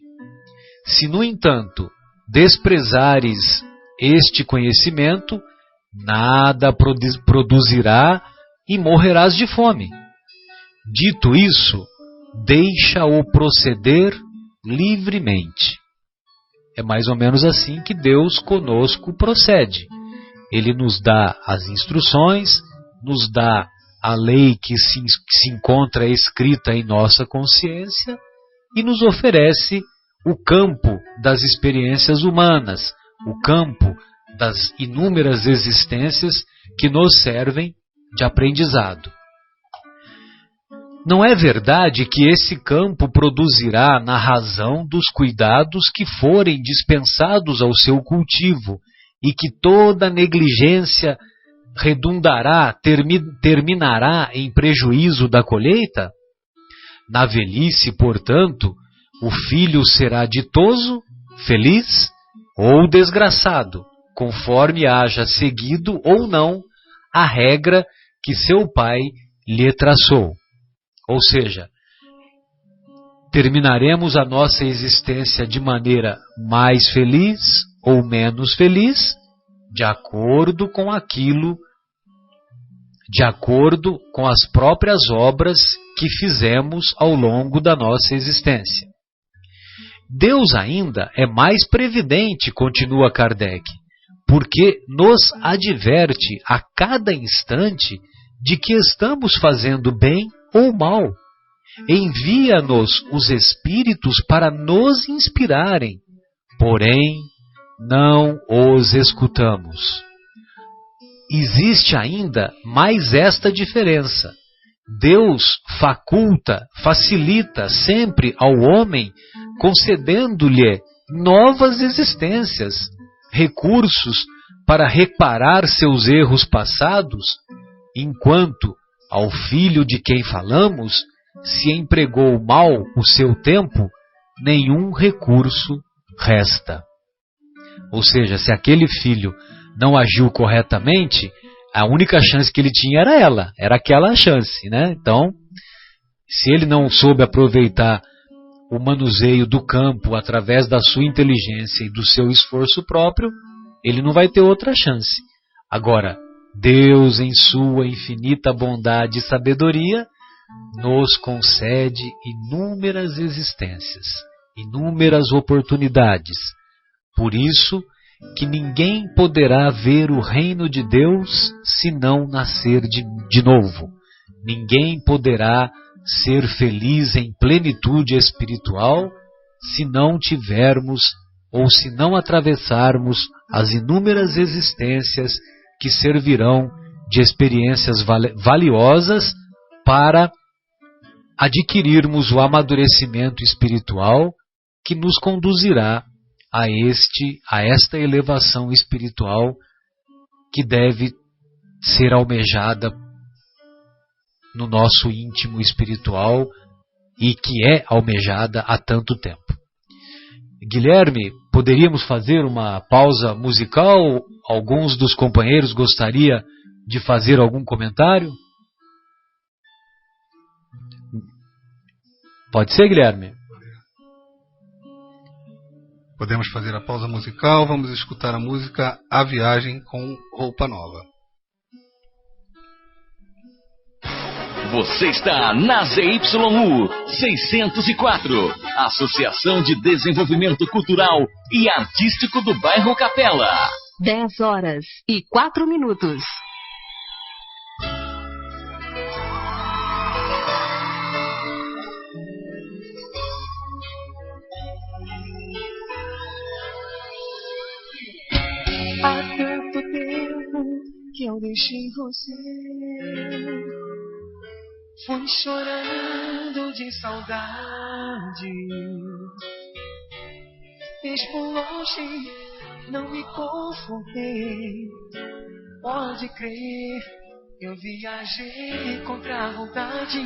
Se, no entanto, desprezares este conhecimento, nada produzirá e morrerás de fome. Dito isso, deixa-o proceder livremente. É mais ou menos assim que Deus conosco procede. Ele nos dá as instruções, nos dá a lei que se encontra escrita em nossa consciência e nos oferece o campo das experiências humanas, o campo das inúmeras existências que nos servem de aprendizado. Não é verdade que esse campo produzirá na razão dos cuidados que forem dispensados ao seu cultivo e que toda negligência terminará em prejuízo da colheita? Na velhice, portanto, o filho será ditoso, feliz ou desgraçado, conforme haja seguido ou não a regra que seu pai lhe traçou. Ou seja, terminaremos a nossa existência de maneira mais feliz ou menos feliz, de acordo com as próprias obras que fizemos ao longo da nossa existência. Deus ainda é mais previdente, continua Kardec, porque nos adverte a cada instante de que estamos fazendo bem ou mal. Envia-nos os espíritos para nos inspirarem, porém não os escutamos. Existe ainda mais esta diferença. Deus facilita sempre ao homem, concedendo-lhe novas existências, recursos para reparar seus erros passados, enquanto ao filho de quem falamos, se empregou mal o seu tempo, nenhum recurso resta. Ou seja, se aquele filho não agiu corretamente, a única chance que ele tinha era aquela chance, né? Então, se ele não soube aproveitar o manuseio do campo através da sua inteligência e do seu esforço próprio, ele não vai ter outra chance. Agora, Deus, em sua infinita bondade e sabedoria, nos concede inúmeras existências, inúmeras oportunidades. Por isso que ninguém poderá ver o reino de Deus se não nascer de novo. Ninguém poderá ser feliz em plenitude espiritual se não tivermos ou se não atravessarmos as inúmeras existências que servirão de experiências valiosas para adquirirmos o amadurecimento espiritual que nos conduzirá a esta elevação espiritual que deve ser almejada no nosso íntimo espiritual e que é almejada há tanto tempo. Guilherme, poderíamos fazer uma pausa musical? Alguns dos companheiros gostaria de fazer algum comentário? Pode ser, Guilherme? Podemos fazer a pausa musical, vamos escutar a música A Viagem com Roupa Nova. Você está na ZYU 604, Associação de Desenvolvimento Cultural e Artístico do Bairro Capela. 10h04. Há tanto tempo que eu deixei você, fui chorando de saudade. Mesmo longe, não me conformei. Pode crer, eu viajei contra a vontade.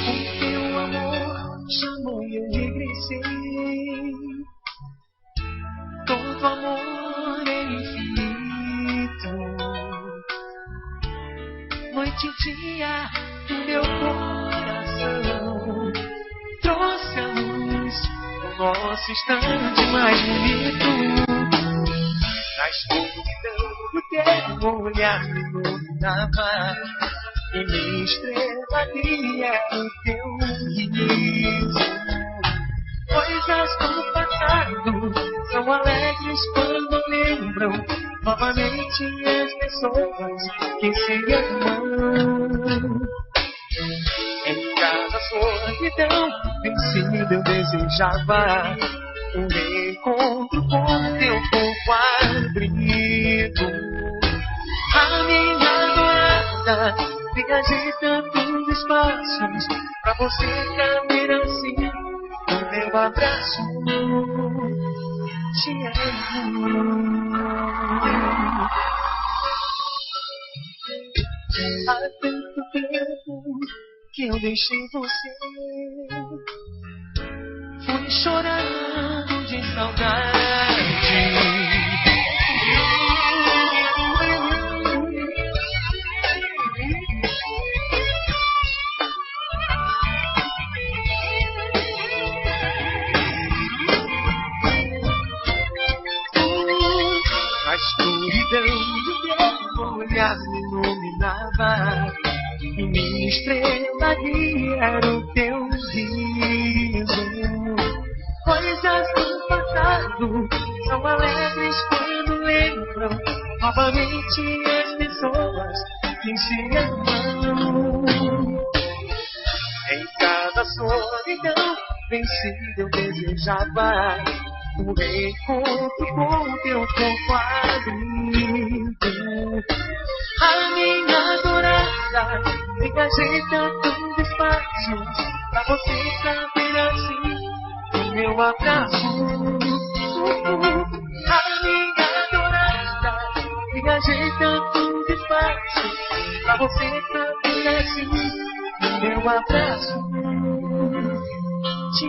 O teu amor chamou e eu regressei. Todo amor é infinito. Noite e dia do meu coração trouxe a luz o nosso instante mais bonito. Na escuridão do teu olhar me iluminava e minha estrela guia o teu riso. Coisas do passado são alegres quando lembram novamente as pessoas que se amam. Em cada solidão vencida eu desejava um encontro com teu corpo abrigo. A minha adorada, viajei tantos espaços pra você caber assim no meu abraço. Te amo. Há tanto tempo que eu deixei você, fui chorando de saudade. A escuridão do teu olhar me iluminava e minha estrela guia era o teu riso. Coisas do passado são alegres quando lembram novamente as pessoas que se amam. Em cada solidão vencida eu desejava um encontro com teu corpo abrigo. A minha adorada, viajei tantos espaços pra você caber assim no meu abraço. A minha adorada, viajei tantos espaços pra você caber assim no meu abraço. Te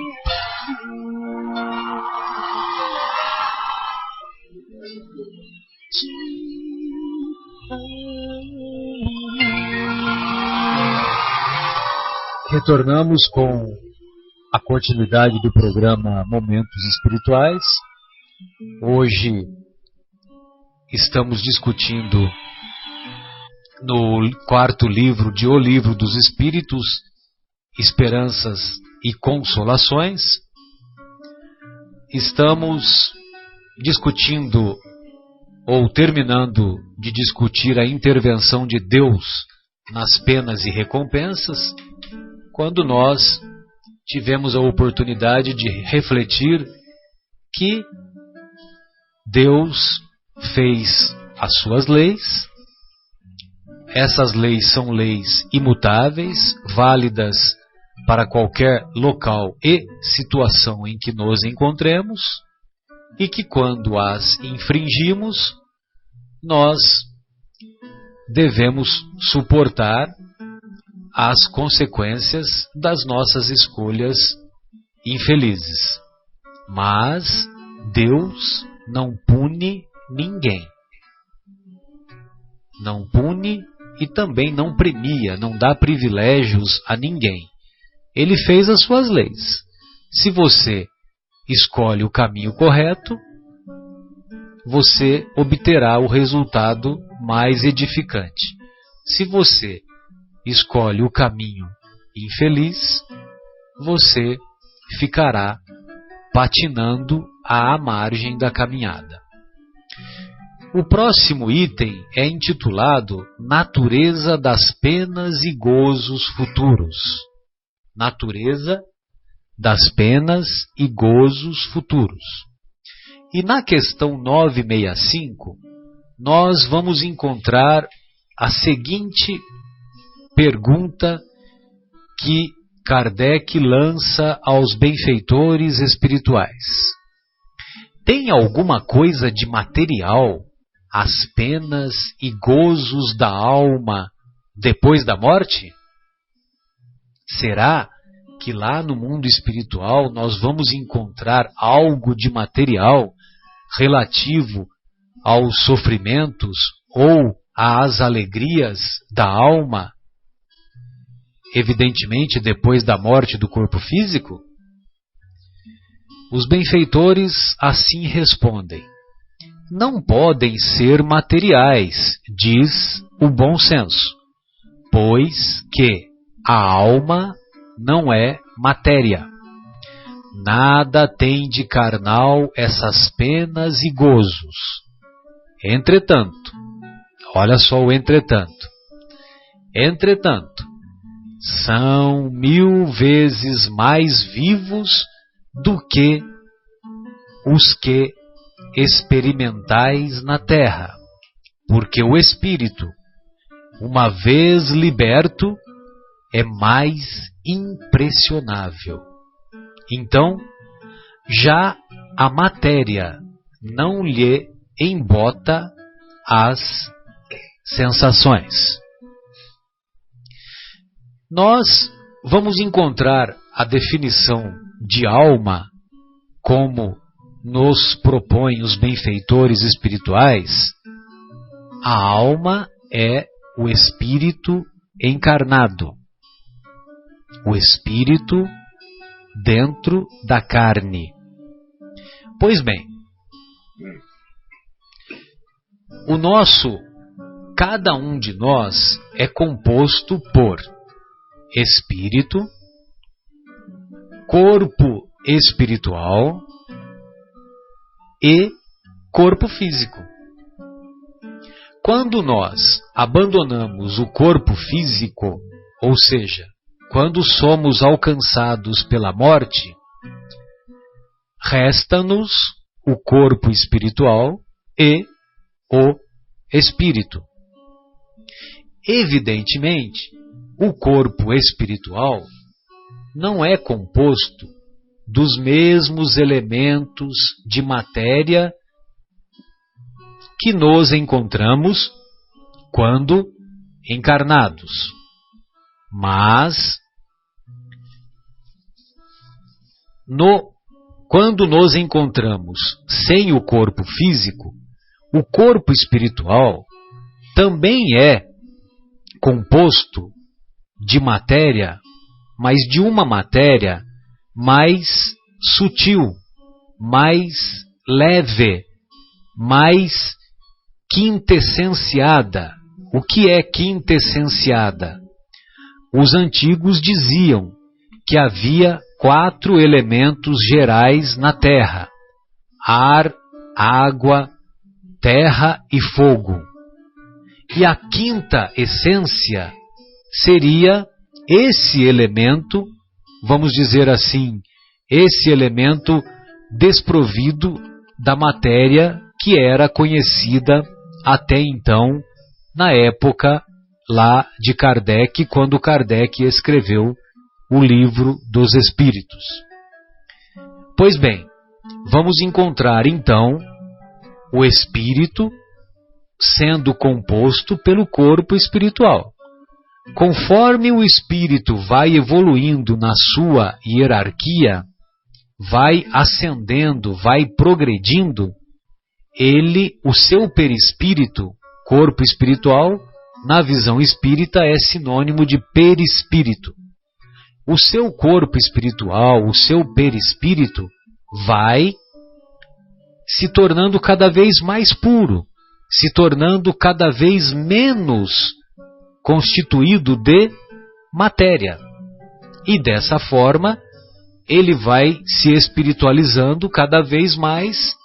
Retornamos com a continuidade do programa Momentos Espirituais. Hoje estamos discutindo no quarto livro de O Livro dos Espíritos, Esperanças e Consolações. Estamos discutindo ou terminando de discutir a intervenção de Deus nas penas e recompensas, quando nós tivemos a oportunidade de refletir que Deus fez as suas leis, essas leis são leis imutáveis, válidas para qualquer local e situação em que nos encontremos, e que quando as infringimos, nós devemos suportar as consequências das nossas escolhas infelizes. Mas Deus não pune ninguém. Não pune e também não premia, não dá privilégios a ninguém. Ele fez as suas leis. Se você escolhe o caminho correto, você obterá o resultado mais edificante. Se você escolhe o caminho infeliz, você ficará patinando à margem da caminhada. O próximo item é intitulado Natureza das Penas e Gozos Futuros. Natureza das penas e gozos futuros. E na questão 965, nós vamos encontrar a seguinte pergunta que Kardec lança aos benfeitores espirituais. Tem alguma coisa de material as penas e gozos da alma depois da morte? Será que lá no mundo espiritual nós vamos encontrar algo de material relativo aos sofrimentos ou às alegrias da alma, evidentemente depois da morte do corpo físico? Os benfeitores assim respondem: não podem ser materiais, diz o bom senso, pois que a alma não é matéria. Nada tem de carnal essas penas e gozos. Entretanto, olha só o entretanto. Entretanto, são 1000 vezes mais vivos do que os que experimentais na terra, porque o espírito, uma vez liberto, é mais impressionável. Então, já a matéria não lhe embota as sensações. Nós vamos encontrar a definição de alma, como nos propõem os benfeitores espirituais. A alma é o espírito encarnado, o espírito dentro da carne. Pois bem, cada um de nós é composto por espírito, corpo espiritual e corpo físico. Quando nós abandonamos o corpo físico, ou seja, quando somos alcançados pela morte, resta-nos o corpo espiritual e o espírito. Evidentemente, o corpo espiritual não é composto dos mesmos elementos de matéria que nos encontramos quando encarnados. Mas, quando nos encontramos sem o corpo físico, o corpo espiritual também é composto de matéria, mas de uma matéria mais sutil, mais leve, mais quintessenciada. O que é quintessenciada? Os antigos diziam que havia 4 elementos gerais na Terra: ar, água, terra e fogo. E a quinta essência seria esse elemento, vamos dizer assim, esse elemento desprovido da matéria que era conhecida até então na época lá de Kardec, quando Kardec escreveu o Livro dos Espíritos. Pois bem, vamos encontrar então o espírito sendo composto pelo corpo espiritual. Conforme o espírito vai evoluindo na sua hierarquia, vai ascendendo, vai progredindo, o seu perispírito, corpo espiritual, na visão espírita é sinônimo de perispírito. O seu corpo espiritual, o seu perispírito, vai se tornando cada vez mais puro, se tornando cada vez menos constituído de matéria. E dessa forma, ele vai se espiritualizando cada vez mais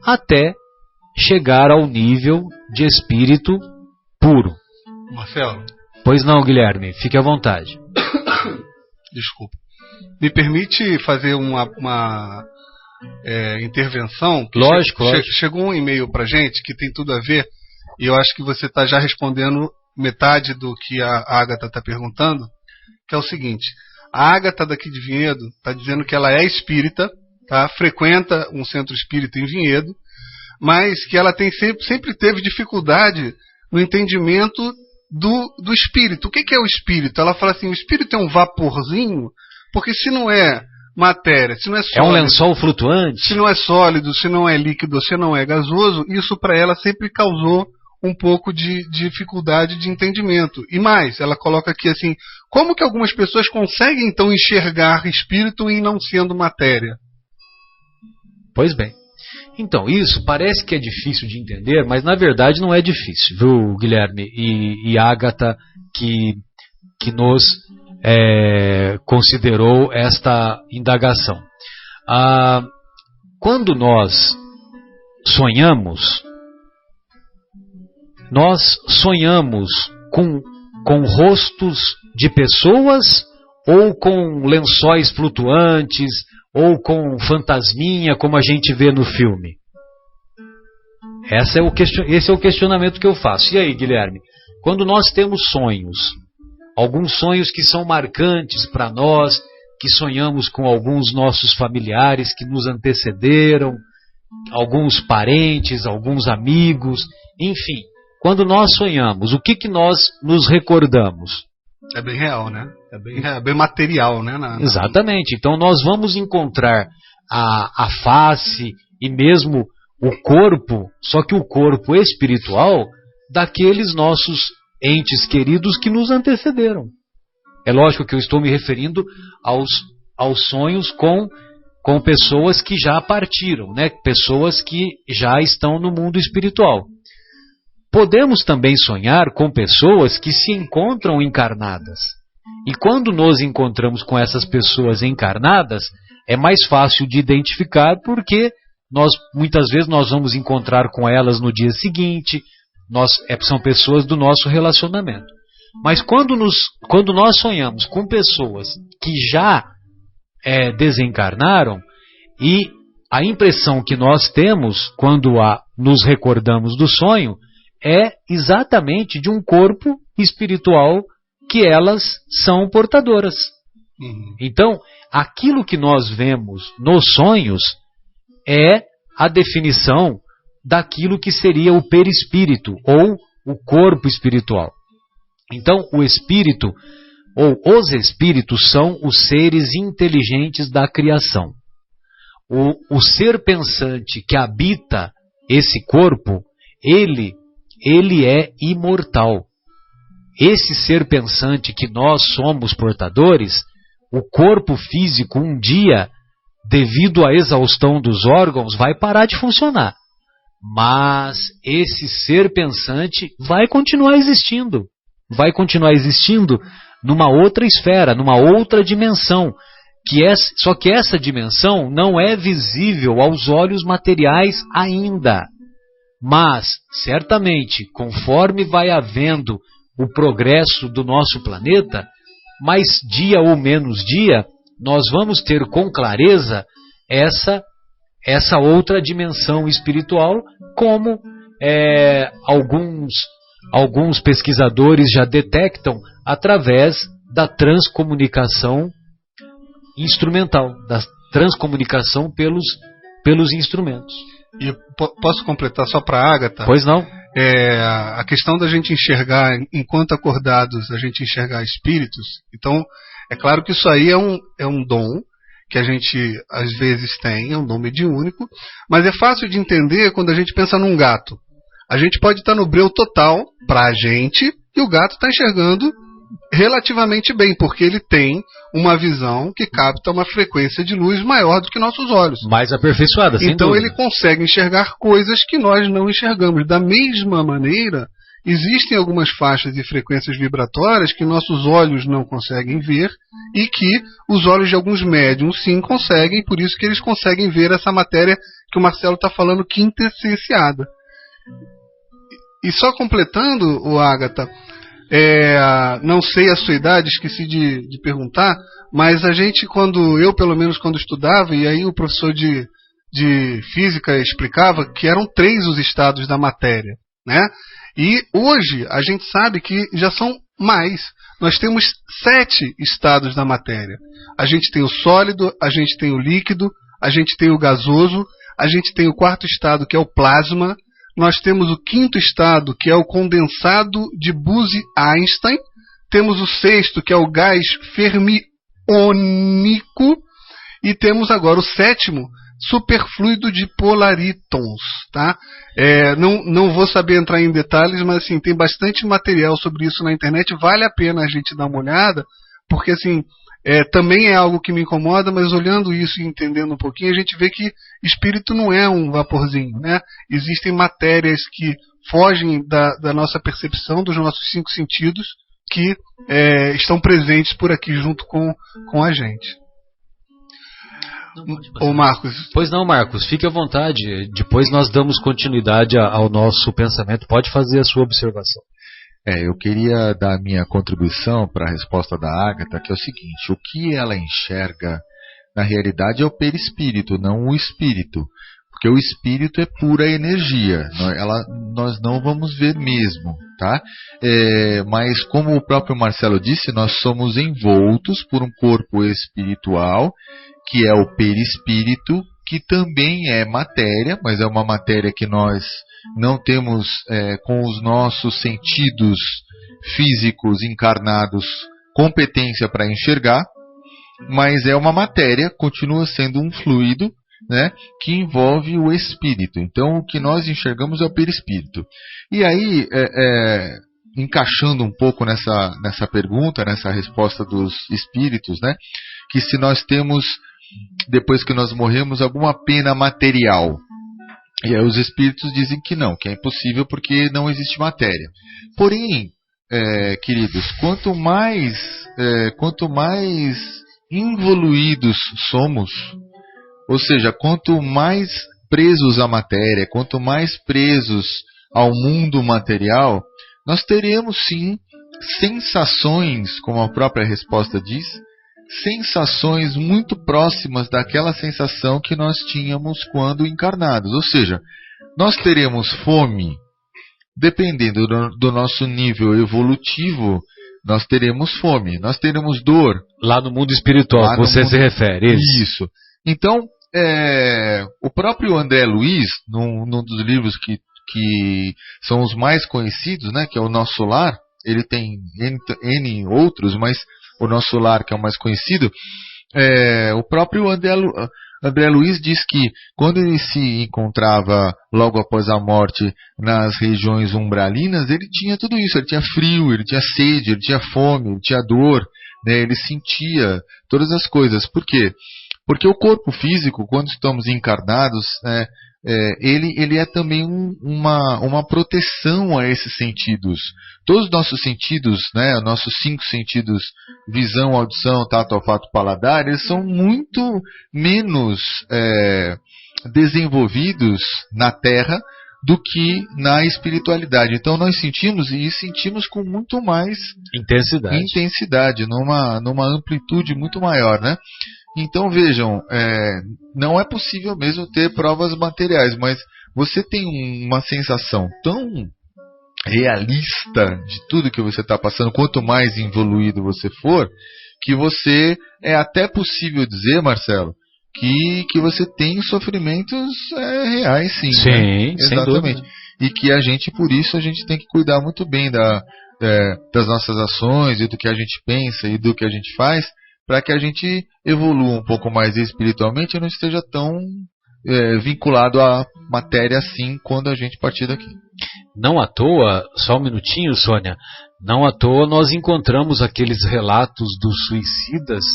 até chegar ao nível de espírito puro. Marcelo? Pois não, Guilherme, fique à vontade. Desculpa. Me permite fazer uma intervenção? Lógico, Chegou um e-mail pra gente que tem tudo a ver, e eu acho que você está já respondendo metade do que a Ágata está perguntando, que é o seguinte: a Ágata daqui de Vinhedo está dizendo que ela é espírita, tá? Frequenta um centro espírita em Vinhedo, mas que ela sempre teve dificuldade no entendimento do espírito. O que é o espírito? Ela fala assim: o espírito é um vaporzinho, porque se não é matéria, se não é sólido, é um lençol flutuante, se não é sólido, se não é líquido, se não é gasoso, isso para ela sempre causou um pouco de dificuldade de entendimento. E mais, ela coloca aqui assim: como que algumas pessoas conseguem então enxergar espírito em não sendo matéria? Pois bem. Então, isso parece que é difícil de entender, mas na verdade não é difícil, viu, Guilherme e Ágata, que nos considerou esta indagação. Quando nós sonhamos com rostos de pessoas ou com lençóis flutuantes, ou com fantasminha, como a gente vê no filme? Esse é o questionamento que eu faço. E aí, Guilherme? Quando nós temos sonhos, alguns sonhos que são marcantes para nós, que sonhamos com alguns nossos familiares que nos antecederam, alguns parentes, alguns amigos, enfim, quando nós sonhamos, o que nós nos recordamos? É bem real, né? É bem material, né? Exatamente. Então nós vamos encontrar a face e mesmo o corpo, só que o corpo espiritual daqueles nossos entes queridos que nos antecederam. É lógico que eu estou me referindo aos sonhos com pessoas que já partiram, né? Pessoas que já estão no mundo espiritual. Podemos também sonhar com pessoas que se encontram encarnadas. E quando nos encontramos com essas pessoas encarnadas, é mais fácil de identificar porque muitas vezes nós vamos encontrar com elas no dia seguinte, são pessoas do nosso relacionamento. Mas quando nós sonhamos com pessoas que já desencarnaram, e a impressão que nós temos quando nos recordamos do sonho é exatamente de um corpo espiritual que elas são portadoras. Então, aquilo que nós vemos nos sonhos é a definição daquilo que seria o perispírito ou o corpo espiritual. Então, o espírito ou os espíritos são os seres inteligentes da criação. O ser pensante que habita esse corpo, ele é imortal. Esse ser pensante que nós somos portadores, o corpo físico um dia, devido à exaustão dos órgãos, vai parar de funcionar. Mas esse ser pensante vai continuar existindo. Vai continuar existindo numa outra esfera, numa outra dimensão. Só que essa dimensão não é visível aos olhos materiais ainda. Mas, certamente, conforme vai havendo o progresso do nosso planeta, mais dia ou menos dia, nós vamos ter com clareza essa outra dimensão espiritual, como alguns pesquisadores já detectam através da transcomunicação instrumental, da transcomunicação pelos instrumentos. E posso completar só para a Ágata? Pois não? A questão da gente enxergar, enquanto acordados, a gente enxergar espíritos. Então, é claro que isso aí é um dom que a gente às vezes tem, é um dom mediúnico, mas é fácil de entender quando a gente pensa num gato. A gente pode estar no breu total para a gente e o gato está enxergando relativamente bem, porque ele tem uma visão que capta uma frequência de luz maior do que nossos olhos. Mais aperfeiçoada, sem então dúvida. ele consegue enxergar coisas que nós não enxergamos. Da mesma maneira, existem algumas faixas e frequências vibratórias que nossos olhos não conseguem ver e que os olhos de alguns médiums sim conseguem, por isso que eles conseguem ver essa matéria que o Marcelo está falando quintessenciada. E só completando, o Ágata, não sei a sua idade, esqueci de perguntar, mas a gente, eu pelo menos quando estudava, e aí o professor de física explicava que eram 3 os estados da matéria, né? E hoje a gente sabe que já são mais. Nós temos 7 estados da matéria. A gente tem o sólido, a gente tem o líquido, a gente tem o gasoso, a gente tem o 4º estado, que é o plasma. Nós temos o 5º estado, que é o condensado de Bose-Einstein. Temos o 6º, que é o gás fermiônico. E temos agora o 7º, superfluido de polaritons. Tá? Não vou saber entrar em detalhes, mas assim, tem bastante material sobre isso na internet. Vale a pena a gente dar uma olhada, porque assim, também é algo que me incomoda, mas olhando isso e entendendo um pouquinho, a gente vê que espírito não é um vaporzinho, né? Existem matérias que fogem da nossa percepção, dos nossos 5 sentidos, que estão presentes por aqui junto com a gente. Ô Marcos. Pois não, Marcos, fique à vontade. Depois nós damos continuidade ao nosso pensamento. Pode fazer a sua observação. Eu queria dar a minha contribuição para a resposta da Ágata, que é o seguinte: o que ela enxerga na realidade é o perispírito, não o espírito. Porque o espírito é pura energia, nós não vamos ver mesmo, tá? Mas como o próprio Marcelo disse, nós somos envoltos por um corpo espiritual, que é o perispírito, que também é matéria, mas é uma matéria que nós não temos com os nossos sentidos físicos encarnados competência para enxergar, mas é uma matéria, continua sendo um fluido, né, que envolve o espírito. Então o que nós enxergamos é o perispírito. E aí, encaixando um pouco nessa pergunta, nessa resposta dos espíritos, né, que se nós temos, depois que nós morremos, alguma pena material. E aí os espíritos dizem que não, que é impossível porque não existe matéria. Porém, queridos, quanto mais involuídos somos, ou seja, quanto mais presos à matéria, quanto mais presos ao mundo material, nós teremos sim sensações, como a própria resposta diz, sensações muito próximas daquela sensação que nós tínhamos quando encarnados. Ou seja, nós teremos fome, dependendo do nosso nível evolutivo, nós teremos fome, nós teremos dor. Lá no mundo espiritual, que você se refere. Isso. Então, o próprio André Luiz, num dos livros que são os mais conhecidos, né, que é o Nosso Lar, ele tem N outros, mas o Nosso Lar, que é o mais conhecido, o próprio André Luiz diz que quando ele se encontrava logo após a morte nas regiões umbralinas, ele tinha tudo isso, ele tinha frio, ele tinha sede, ele tinha fome, ele tinha dor, né, ele sentia todas as coisas. Por quê? Porque o corpo físico, quando estamos encarnados, ele é também uma proteção a esses sentidos. Todos os nossos sentidos, né, nossos 5 sentidos, visão, audição, tato, olfato, paladar, eles são muito menos desenvolvidos na Terra do que na espiritualidade. Então nós sentimos com muito mais intensidade, numa amplitude muito maior, né? Então vejam, não é possível mesmo ter provas materiais, mas você tem uma sensação tão realista de tudo que você está passando, quanto mais evoluído você for, que você, é até possível dizer, Marcelo, que você tem sofrimentos reais, sim. Sim, né? sem Exatamente. dúvida. E que por isso a gente tem que cuidar muito bem das nossas ações e do que a gente pensa e do que a gente faz, para que a gente evolua um pouco mais espiritualmente e não esteja tão vinculado à matéria assim quando a gente partir daqui. Não à toa, só um minutinho, Sônia, não à toa nós encontramos aqueles relatos dos suicidas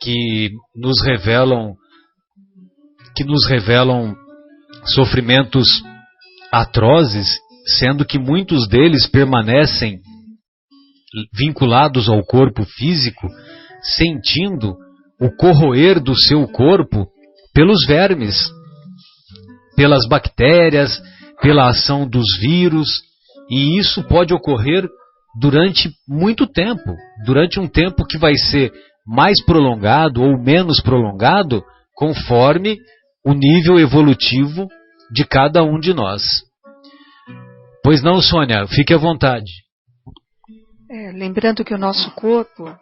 que nos revelam sofrimentos atrozes, sendo que muitos deles permanecem vinculados ao corpo físico, sentindo o corroer do seu corpo pelos vermes, pelas bactérias, pela ação dos vírus, e isso pode ocorrer durante muito tempo, durante um tempo que vai ser mais prolongado ou menos prolongado, conforme o nível evolutivo de cada um de nós. Pois não, Sônia, fique à vontade. Lembrando que o nosso corpo,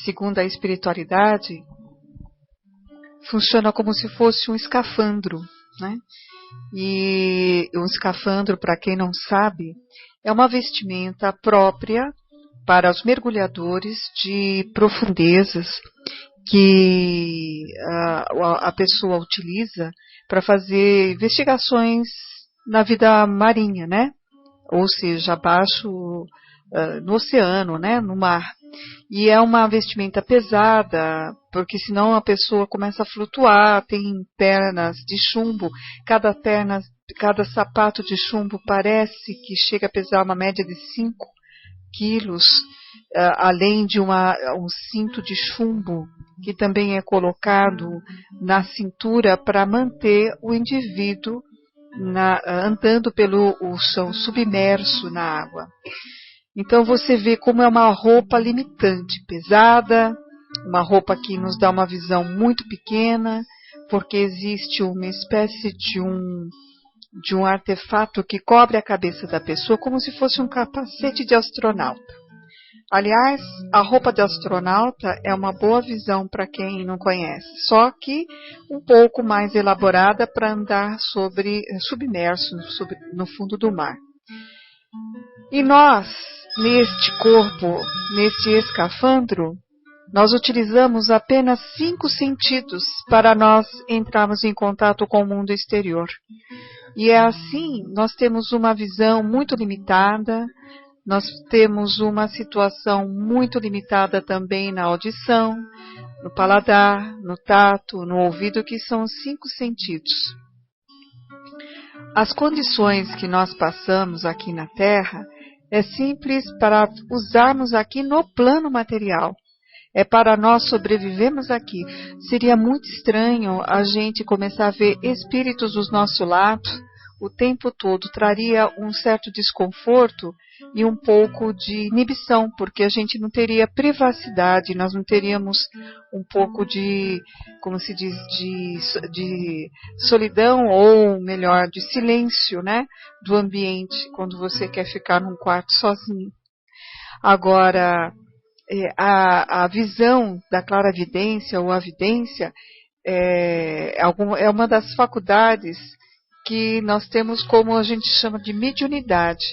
segundo a espiritualidade, funciona como se fosse um escafandro, né? E um escafandro, para quem não sabe, é uma vestimenta própria para os mergulhadores de profundezas que a pessoa utiliza para fazer investigações na vida marinha, né? Ou seja, abaixo no oceano, né? No mar. E é uma vestimenta pesada, porque senão a pessoa começa a flutuar, tem pernas de chumbo, cada sapato de chumbo parece que chega a pesar uma média de 5 quilos, além de um cinto de chumbo, que também é colocado na cintura para manter o indivíduo andando pelo chão submerso na água. Então você vê como é uma roupa limitante, pesada, uma roupa que nos dá uma visão muito pequena, porque existe uma espécie de um artefato que cobre a cabeça da pessoa como se fosse um capacete de astronauta. Aliás, a roupa de astronauta é uma boa visão para quem não conhece, só que um pouco mais elaborada para andar submerso no fundo do mar. E nós, neste corpo, neste escafandro, nós utilizamos apenas 5 sentidos para nós entrarmos em contato com o mundo exterior. E é assim, nós temos uma visão muito limitada, nós temos uma situação muito limitada também na audição, no paladar, no tato, no ouvido, que são os 5 sentidos. As condições que nós passamos aqui na Terra é simples para usarmos aqui no plano material. É para nós sobrevivermos aqui. Seria muito estranho a gente começar a ver espíritos do nosso lado o tempo todo. Traria um certo desconforto e um pouco de inibição, porque a gente não teria privacidade, nós não teríamos um pouco de, como se diz, de solidão, ou melhor, de silêncio, né, do ambiente, quando você quer ficar num quarto sozinho. Agora, a visão da claravidência ou a vidência é uma das faculdades que nós temos, como a gente chama de mediunidade.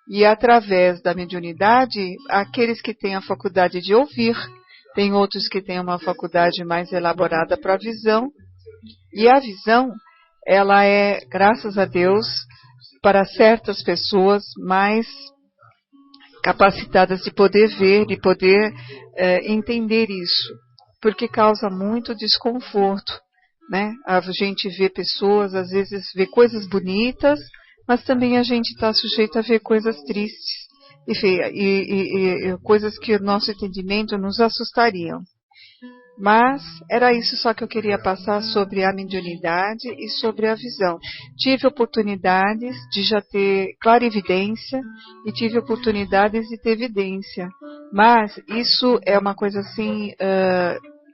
E através da mediunidade, aqueles que têm a faculdade de ouvir, tem outros que têm uma faculdade mais elaborada para a visão. E a visão, ela é, graças a Deus, para certas pessoas mais capacitadas de poder ver, de poder entender isso, porque causa muito desconforto, né? A gente vê pessoas, às vezes vê coisas bonitas, mas também a gente está sujeito a ver coisas tristes e coisas que o nosso entendimento nos assustariam. Mas era isso só que eu queria passar sobre a mediunidade e sobre a visão. Tive oportunidades de já ter clarividência e tive oportunidades de ter vidência. Mas isso é uma coisa assim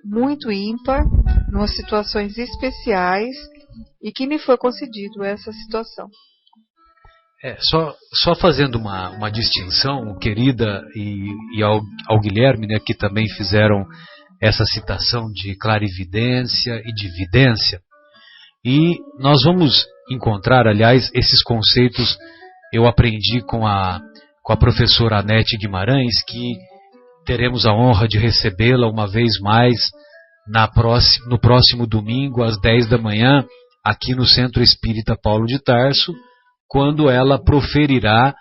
muito ímpar, em situações especiais, e que me foi concedido essa situação. Só fazendo uma distinção, querida, e ao Guilherme, né, que também fizeram essa citação de clarividência e de vidência. E nós vamos encontrar, aliás, esses conceitos eu aprendi com a professora Anete Guimarães, que teremos a honra de recebê-la uma vez mais no próximo domingo, às 10 da manhã, aqui no Centro Espírita Paulo de Tarso, quando ela proferirá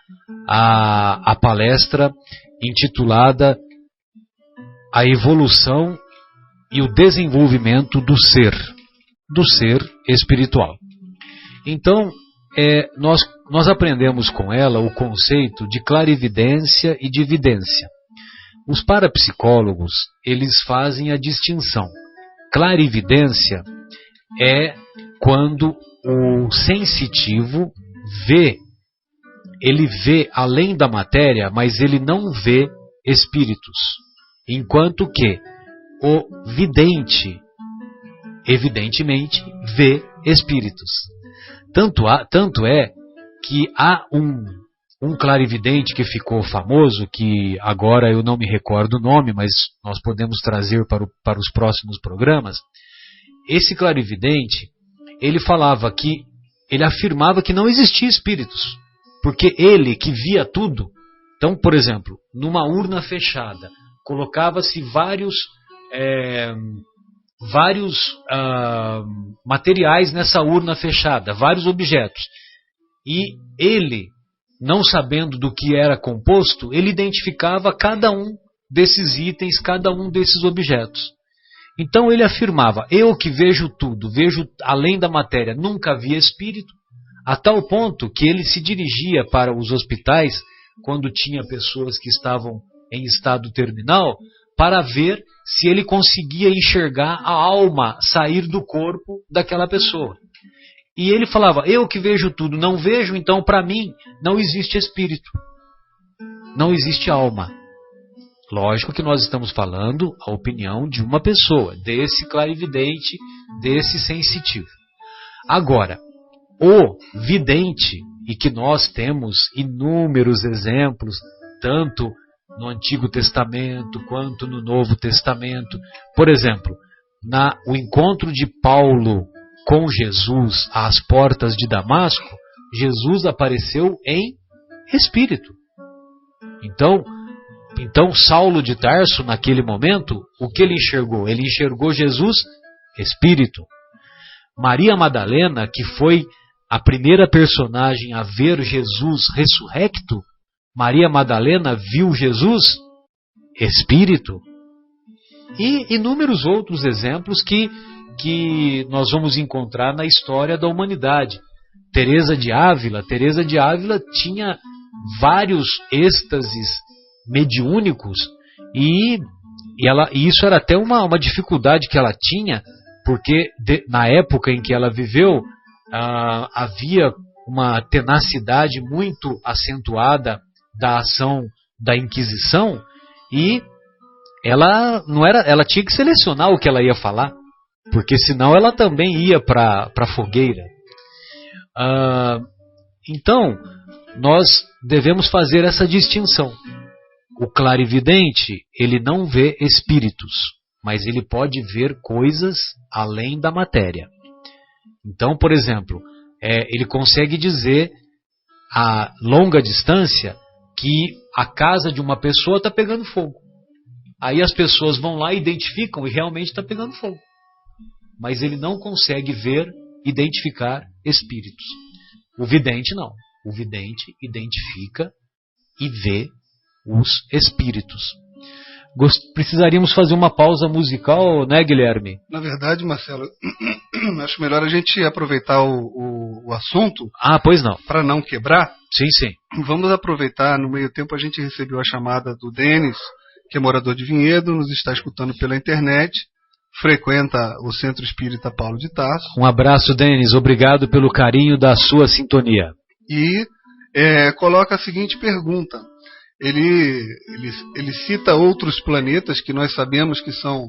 a palestra intitulada A Evolução e o Desenvolvimento do Ser espiritual. Então, nós aprendemos com ela o conceito de clarividência e de vidência. Os parapsicólogos, eles fazem a distinção. Clarividência é quando o sensitivo ele vê além da matéria, mas ele não vê espíritos. Enquanto que o vidente, evidentemente, vê espíritos. Tanto é que há um clarividente que ficou famoso, que agora eu não me recordo o nome, mas nós podemos trazer para os próximos programas. Esse clarividente, ele afirmava que não existia espíritos, porque ele que via tudo. Então, por exemplo, numa urna fechada, colocava-se vários materiais nessa urna fechada, vários objetos. E ele, não sabendo do que era composto, ele identificava cada um desses itens, cada um desses objetos. Então ele afirmava: eu que vejo tudo, vejo além da matéria, nunca vi espírito, a tal ponto que ele se dirigia para os hospitais, quando tinha pessoas que estavam em estado terminal, para ver se ele conseguia enxergar a alma sair do corpo daquela pessoa. E ele falava: eu que vejo tudo, não vejo, então para mim não existe espírito, não existe alma. Lógico que nós estamos falando a opinião de uma pessoa, desse clarividente, desse sensitivo. Agora, o vidente, e que nós temos inúmeros exemplos, tanto no Antigo Testamento quanto no Novo Testamento. Por exemplo, o encontro de Paulo com Jesus às portas de Damasco, Jesus apareceu em espírito. Então Saulo de Tarso, naquele momento, o que ele enxergou? Ele enxergou Jesus espírito. Maria Madalena, que foi a primeira personagem a ver Jesus ressurrecto, Maria Madalena viu Jesus espírito. E inúmeros outros exemplos que nós vamos encontrar na história da humanidade. Teresa de Ávila tinha vários êxtases mediúnicos e isso era até uma dificuldade que ela tinha, porque na época em que ela viveu havia uma tenacidade muito acentuada da ação da Inquisição, e ela tinha que selecionar o que ela ia falar, porque senão ela também ia para a fogueira. Então nós devemos fazer essa distinção. O clarividente, ele não vê espíritos, mas ele pode ver coisas além da matéria. Então, por exemplo, ele consegue dizer a longa distância que a casa de uma pessoa está pegando fogo. Aí as pessoas vão lá e identificam e realmente está pegando fogo. Mas ele não consegue identificar espíritos. O vidente não. O vidente identifica e vê os espíritos. Precisaríamos fazer uma pausa musical, né, Guilherme? Na verdade, Marcelo, acho melhor a gente aproveitar o assunto. Pois não. Para não quebrar. Sim, sim. Vamos aproveitar. No meio tempo a gente recebeu a chamada do Denis, que é morador de Vinhedo, nos está escutando pela internet, frequenta o Centro Espírita Paulo de Tarso. Um abraço, Denis. Obrigado pelo carinho da sua sintonia. E coloca a seguinte pergunta. Ele cita outros planetas que nós sabemos que são,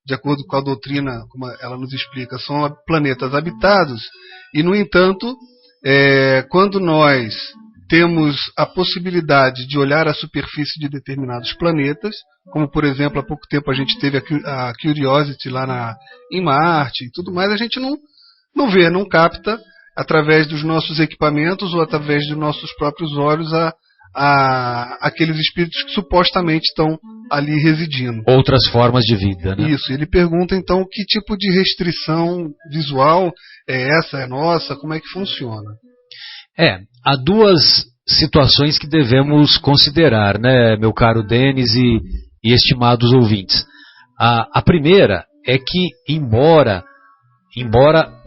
de acordo com a doutrina, como ela nos explica, são planetas habitados. E, no entanto, quando nós temos a possibilidade de olhar a superfície de determinados planetas, como por exemplo, há pouco tempo a gente teve a Curiosity lá em Marte e tudo mais, a gente não vê, não capta através dos nossos equipamentos ou através dos nossos próprios olhos aqueles espíritos que supostamente estão ali residindo. Outras formas de vida, né? Isso, ele pergunta então que tipo de restrição visual é essa, é nossa, como é que funciona? Há duas situações que devemos considerar, né, meu caro Denis e estimados ouvintes. A primeira é que, embora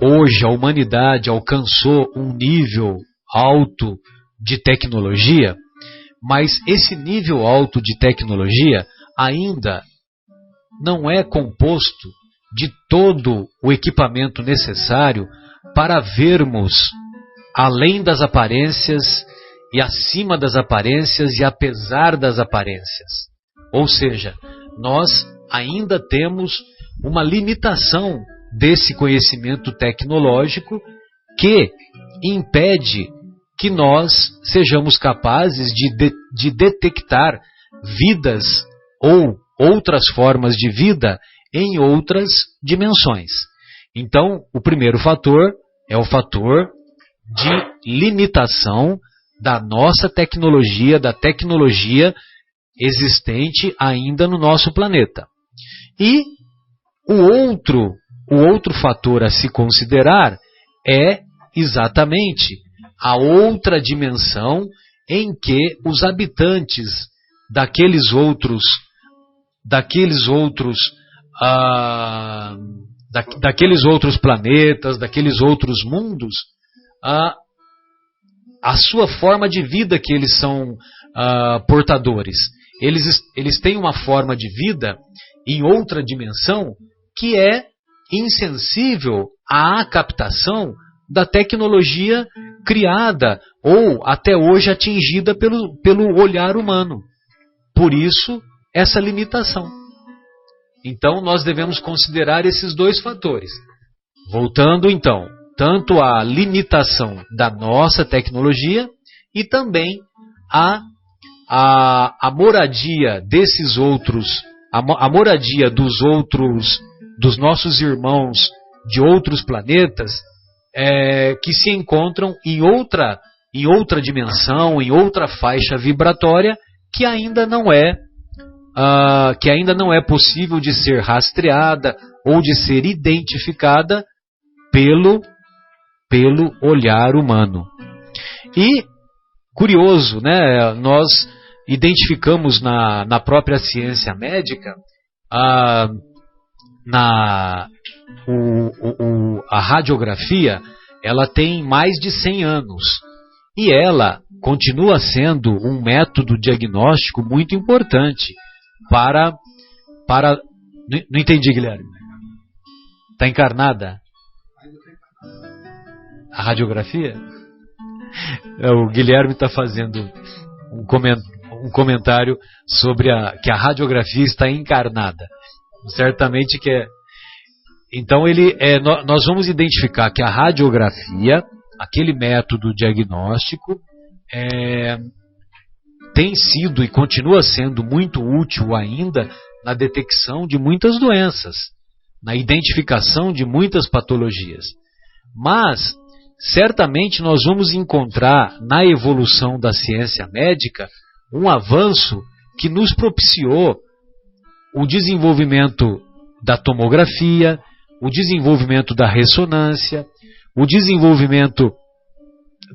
hoje a humanidade alcançou um nível alto de tecnologia, mas esse nível alto de tecnologia ainda não é composto de todo o equipamento necessário para vermos além das aparências e acima das aparências e apesar das aparências. Ou seja, nós ainda temos uma limitação desse conhecimento tecnológico que impede que nós sejamos capazes de detectar vidas ou outras formas de vida em outras dimensões. Então, o primeiro fator é o fator de limitação da nossa tecnologia, da tecnologia existente ainda no nosso planeta. E o outro fator a se considerar é exatamente a outra dimensão em que os habitantes daqueles outros planetas, daqueles outros mundos, a sua forma de vida que eles são portadores. Eles têm uma forma de vida em outra dimensão que é insensível à captação da tecnologia criada ou até hoje atingida pelo olhar humano. Por isso, essa limitação. Então, nós devemos considerar esses dois fatores. Voltando, então, tanto a limitação da nossa tecnologia e também a moradia desses outros, a moradia dos nossos irmãos de outros planetas que se encontram em outra dimensão, em outra faixa vibratória que ainda não é possível de ser rastreada ou de ser identificada pelo olhar humano. E, curioso, né, nós identificamos na própria ciência médica a radiografia. Ela tem mais de 100 anos e ela continua sendo um método diagnóstico muito importante para... Não entendi, Guilherme. Está encarnada a radiografia? O Guilherme está fazendo um comentário sobre que a radiografia está encarnada. Certamente que é. Então nós vamos identificar que a radiografia, aquele método diagnóstico, tem sido e continua sendo muito útil ainda na detecção de muitas doenças, na identificação de muitas patologias. Mas, certamente nós vamos encontrar na evolução da ciência médica um avanço que nos propiciou o desenvolvimento da tomografia, o desenvolvimento da ressonância, o desenvolvimento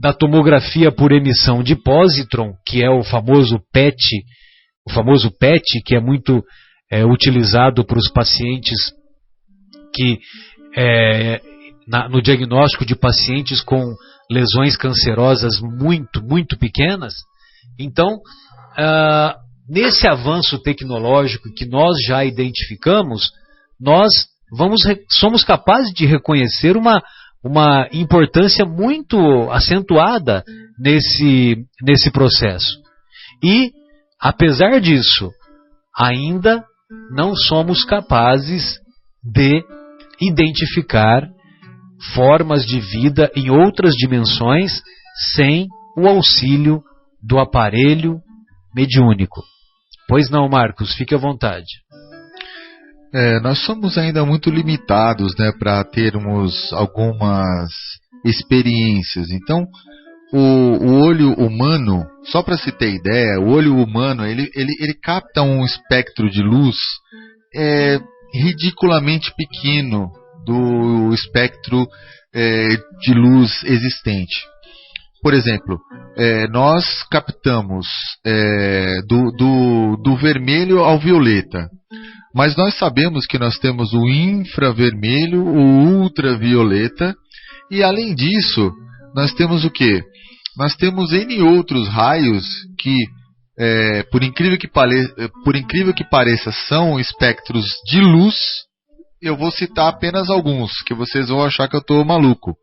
da tomografia por emissão de pósitron, que é o famoso PET, que é muito utilizado para os pacientes no diagnóstico de pacientes com lesões cancerosas muito, muito pequenas. Então, nesse avanço tecnológico que nós já identificamos, nós somos capazes de reconhecer uma importância muito acentuada nesse processo. E, apesar disso, ainda não somos capazes de identificar formas de vida em outras dimensões sem o auxílio do aparelho mediúnico. Pois não, Marcos, fique à vontade. Nós somos ainda muito limitados, né, para termos algumas experiências. Então, o olho humano, só para se ter ideia, o olho humano ele capta um espectro de luz ridiculamente pequeno do espectro de luz existente. Por exemplo, nós captamos do vermelho ao violeta. Mas nós sabemos que nós temos o infravermelho, o ultravioleta, e além disso, nós temos o quê? Nós temos N outros raios que, por incrível que pareça, são espectros de luz. Eu vou citar apenas alguns, que vocês vão achar que eu estou maluco.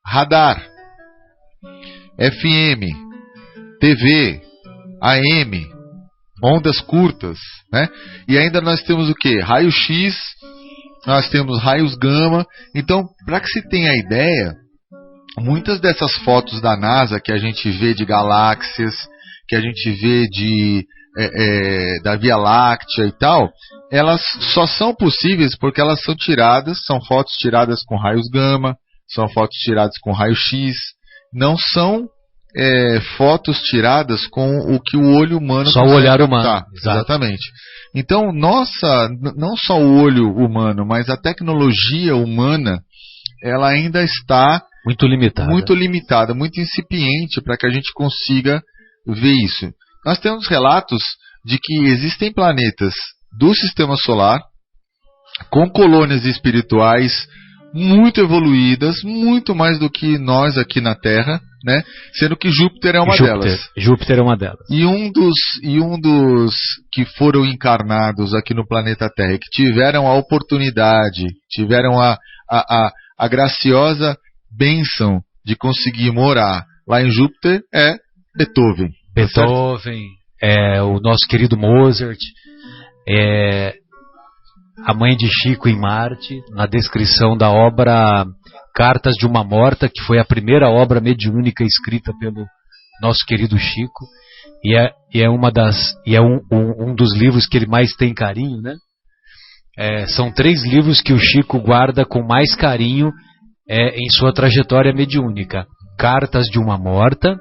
Radar, FM, TV, AM, ondas curtas, né? E ainda nós temos o que? Raio-X, nós temos raios gama. Então, para que se tenha ideia, muitas dessas fotos da NASA que a gente vê de galáxias, que a gente vê da Via Láctea e tal, elas só são possíveis porque elas são fotos tiradas com raios gama, são fotos tiradas com raio-X, não são fotos tiradas com o que o olho humano só o olhar humano. Exatamente. Então, não só o olho humano, mas a tecnologia humana, ela ainda está muito limitada, muito incipiente para que a gente consiga ver isso. Nós temos relatos de que existem planetas do sistema solar com colônias espirituais muito evoluídas, muito mais do que nós aqui na Terra, né? Sendo que Júpiter é uma delas. Júpiter é uma delas. E um dos que foram encarnados aqui no planeta Terra, que tiveram a oportunidade, tiveram a graciosa bênção de conseguir morar lá em Júpiter, é Beethoven. Beethoven, o nosso querido Mozart, a mãe de Chico em Marte, na descrição da obra Cartas de uma Morta, que foi a primeira obra mediúnica escrita pelo nosso querido Chico, e é um dos livros que ele mais tem carinho, né? São 3 livros que o Chico guarda com mais carinho em sua trajetória mediúnica: Cartas de uma Morta,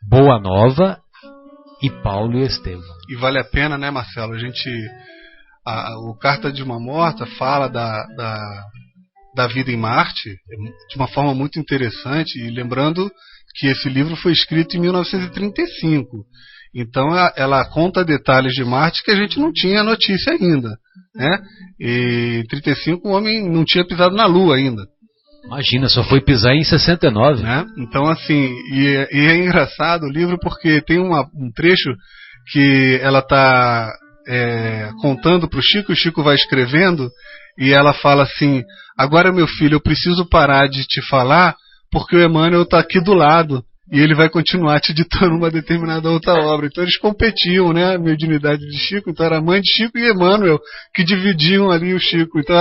Boa Nova e Paulo e Estevão. E vale a pena, né, Marcelo? O Carta de uma Morta fala da vida em Marte de uma forma muito interessante, e lembrando que esse livro foi escrito em 1935. Então ela conta detalhes de Marte que a gente não tinha notícia ainda, né? E em 35 o homem não tinha pisado na Lua ainda. Imagina, só foi pisar em 69. Né? Então, assim, e é engraçado o livro porque tem um trecho que ela está contando para o Chico vai escrevendo, e ela fala assim: agora, meu filho, eu preciso parar de te falar porque o Emmanuel está aqui do lado e ele vai continuar te ditando uma determinada outra obra. Então eles competiam, né, a mediunidade de Chico. Então era a mãe de Chico e Emmanuel que dividiam ali o Chico. Então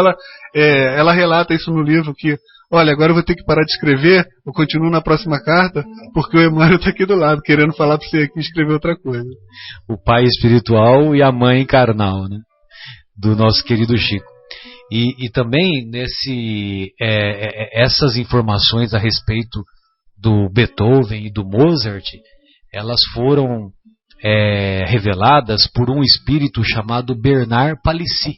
ela relata isso no livro, que olha, agora eu vou ter que parar de escrever, eu continuo na próxima carta, porque o Emmanuel está aqui do lado, querendo falar para você aqui e escrever outra coisa. O pai espiritual e a mãe carnal, né, do nosso querido Chico. E também essas informações a respeito do Beethoven e do Mozart, elas foram reveladas por um espírito chamado Bernard Palissy,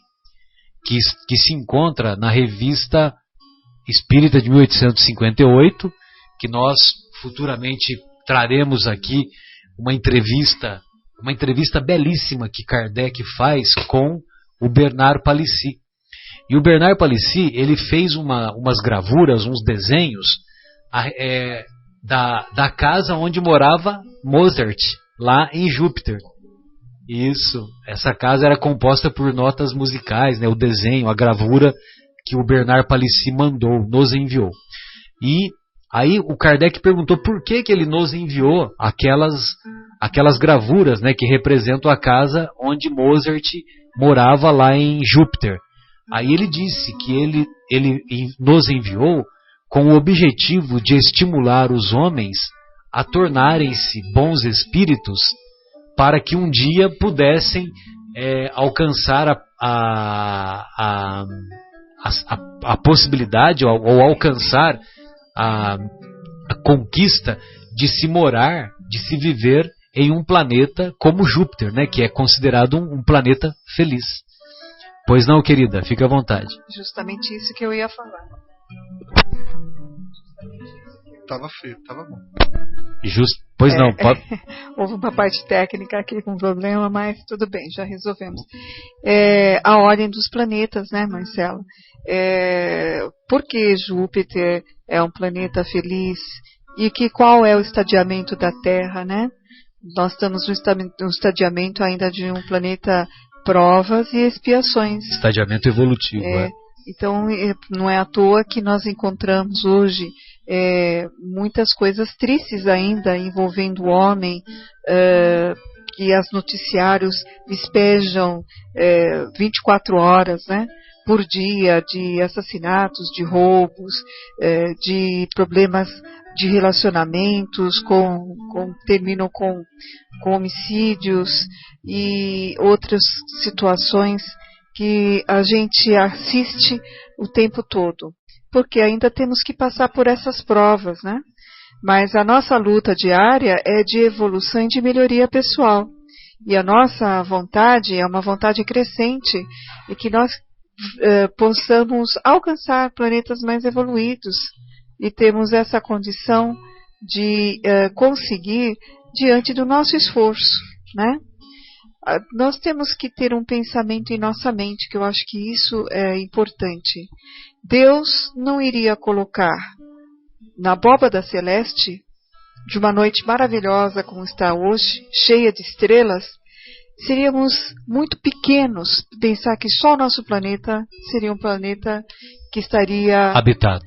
que se encontra na revista Espírita de 1858, que nós futuramente traremos aqui uma entrevista belíssima que Kardec faz com o Bernard Palissy. E o Bernard Palissy, ele fez umas gravuras, uns desenhos da casa onde morava Mozart, lá em Júpiter. Isso, essa casa era composta por notas musicais, né, o desenho, a gravura que o Bernard Palissy nos enviou. E aí o Kardec perguntou por que ele nos enviou aquelas gravuras, né, que representam a casa onde Mozart morava lá em Júpiter. Aí ele disse que ele nos enviou com o objetivo de estimular os homens a tornarem-se bons espíritos para que um dia pudessem alcançar a possibilidade ou alcançar a conquista de se morar, de se viver em um planeta como Júpiter, né, que é considerado um planeta feliz. Pois não, querida, fica à vontade. Justamente isso que eu ia falar. Tava feio, tava bom. Pois não, pode... Houve uma parte técnica aqui com problema, mas tudo bem, já resolvemos. A ordem dos planetas, né, Marcelo? Por que Júpiter é um planeta feliz? E qual é o estadiamento da Terra, né? Nós estamos no estadiamento ainda de um planeta provas e expiações. Estadiamento evolutivo, Então, não é à toa que nós encontramos hoje muitas coisas tristes ainda envolvendo o homem, que os noticiários despejam 24 horas, né, por dia, de assassinatos, de roubos, de problemas de relacionamentos, terminam com homicídios e outras situações que a gente assiste o tempo todo, porque ainda temos que passar por essas provas, né? Mas a nossa luta diária é de evolução e de melhoria pessoal, e a nossa vontade é uma vontade crescente, e que nós possamos alcançar planetas mais evoluídos, e temos essa condição de conseguir diante do nosso esforço, né? Nós temos que ter um pensamento em nossa mente, que eu acho que isso é importante. Deus não iria colocar na abóbada celeste, de uma noite maravilhosa como está hoje, cheia de estrelas, seríamos muito pequenos pensar que só o nosso planeta seria um planeta que estaria habitado.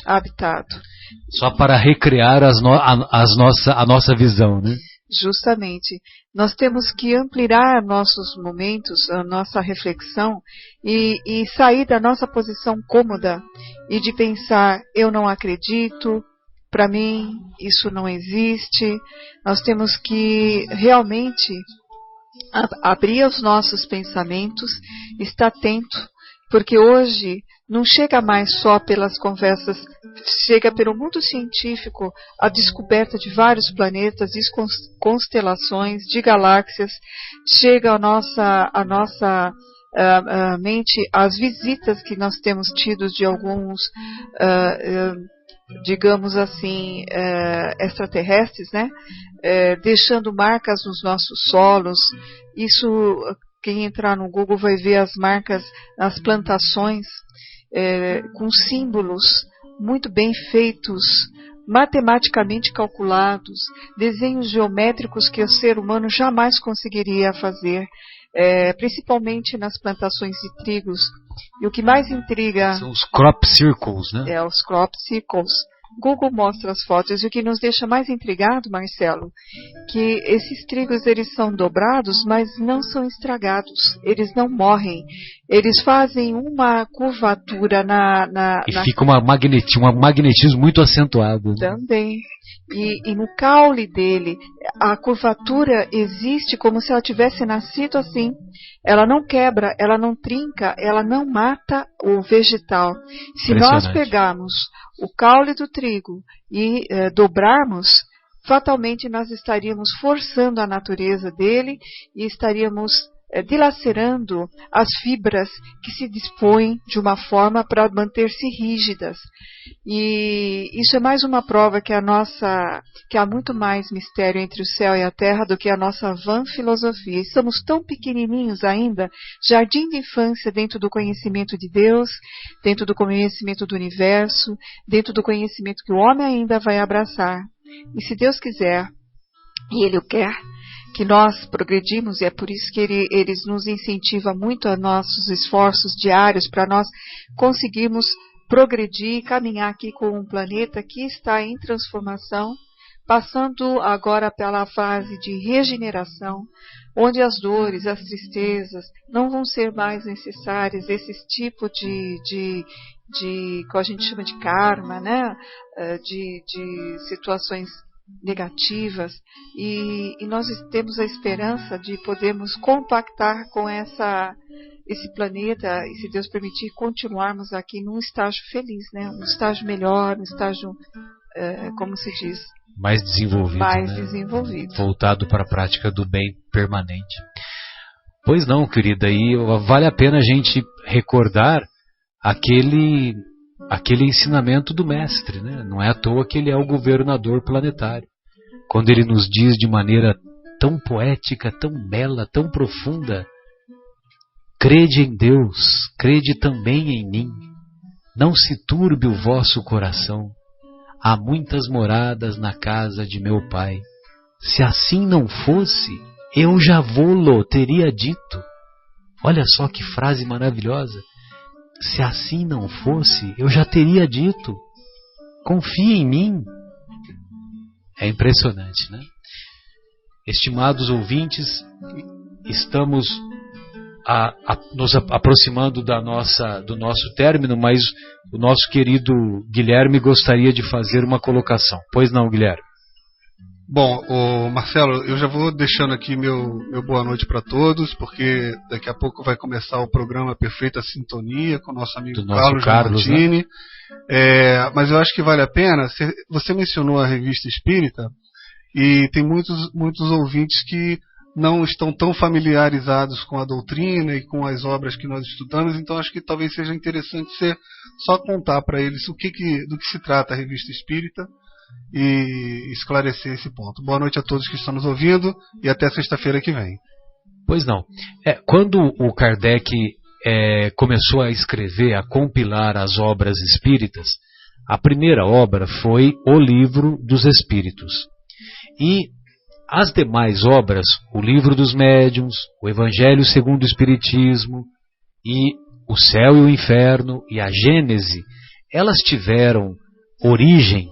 Só para recriar a nossa visão, né? Justamente. Nós temos que ampliar nossos momentos, a nossa reflexão e sair da nossa posição cômoda e de pensar, eu não acredito, para mim isso não existe. Nós temos que realmente abrir os nossos pensamentos, estar atento, porque hoje não chega mais só pelas conversas, chega pelo mundo científico a descoberta de vários planetas, de constelações, de galáxias, chega a nossa mente as visitas que nós temos tido de alguns, digamos assim, extraterrestres, né? Deixando marcas nos nossos solos. Isso, quem entrar no Google vai ver as marcas nas plantações, com símbolos muito bem feitos, matematicamente calculados, desenhos geométricos que o ser humano jamais conseguiria fazer, principalmente nas plantações de trigos. E o que mais intriga... São os crop circles, né? Os crop circles. Google mostra as fotos, e o que nos deixa mais intrigado, Marcelo, que esses trigos eles são dobrados, mas não são estragados, eles não morrem, eles fazem uma curvatura fica um magnetismo muito acentuado, né? Também. E no caule dele, a curvatura existe como se ela tivesse nascido assim. Ela não quebra, ela não trinca, ela não mata o vegetal. Se nós pegarmos o caule do trigo e dobrarmos, fatalmente nós estaríamos forçando a natureza dele e estaríamos dilacerando as fibras que se dispõem de uma forma para manter-se rígidas. E isso é mais uma prova que há muito mais mistério entre o céu e a terra do que a nossa vã filosofia. Estamos tão pequenininhos ainda, jardim de infância dentro do conhecimento de Deus, dentro do conhecimento do universo, dentro do conhecimento que o homem ainda vai abraçar. E se Deus quiser, e Ele o quer, que nós progredimos, e é por isso que Ele nos incentiva muito a nossos esforços diários para nós conseguirmos progredir e caminhar aqui com um planeta que está em transformação, passando agora pela fase de regeneração, onde as dores, as tristezas não vão ser mais necessárias, esse tipo de que a gente chama de karma, né? De situações negativas, e nós temos a esperança de podermos compactar com esse planeta, e se Deus permitir, continuarmos aqui num estágio feliz, né? Um estágio melhor, um estágio, como se diz? Mais desenvolvido. Mais né? desenvolvido. Voltado para a prática do bem permanente. Pois não, querida, e vale a pena a gente recordar aquele ensinamento do mestre, né? Não é à toa que ele é o governador planetário. Quando ele nos diz de maneira tão poética, tão bela, tão profunda: crede em Deus, crede também em mim. Não se turbe o vosso coração. Há muitas moradas na casa de meu Pai. Se assim não fosse, eu já vô-lo teria dito. Olha só que frase maravilhosa. Se assim não fosse, eu já teria dito. Confie em mim. É impressionante, né? Estimados ouvintes, estamos nos aproximando do nosso término, mas o nosso querido Guilherme gostaria de fazer uma colocação. Pois não, Guilherme? Bom, Marcelo, eu já vou deixando aqui meu boa noite para todos, porque daqui a pouco vai começar o programa Perfeita Sintonia com o nosso amigo Carlos Martini. Né? Mas eu acho que vale a pena. Você mencionou a Revista Espírita, e tem muitos ouvintes que não estão tão familiarizados com a doutrina e com as obras que nós estudamos, então acho que talvez seja interessante você só contar para eles do que se trata a Revista Espírita e esclarecer esse ponto. Boa noite a todos que estão nos ouvindo e até sexta-feira que vem. Pois não. Quando o Kardec começou a escrever, a compilar as obras espíritas, a primeira obra foi o Livro dos Espíritos. E as demais obras, o Livro dos Médiuns, o Evangelho segundo o Espiritismo, e o Céu e o Inferno, e a Gênese, elas tiveram origem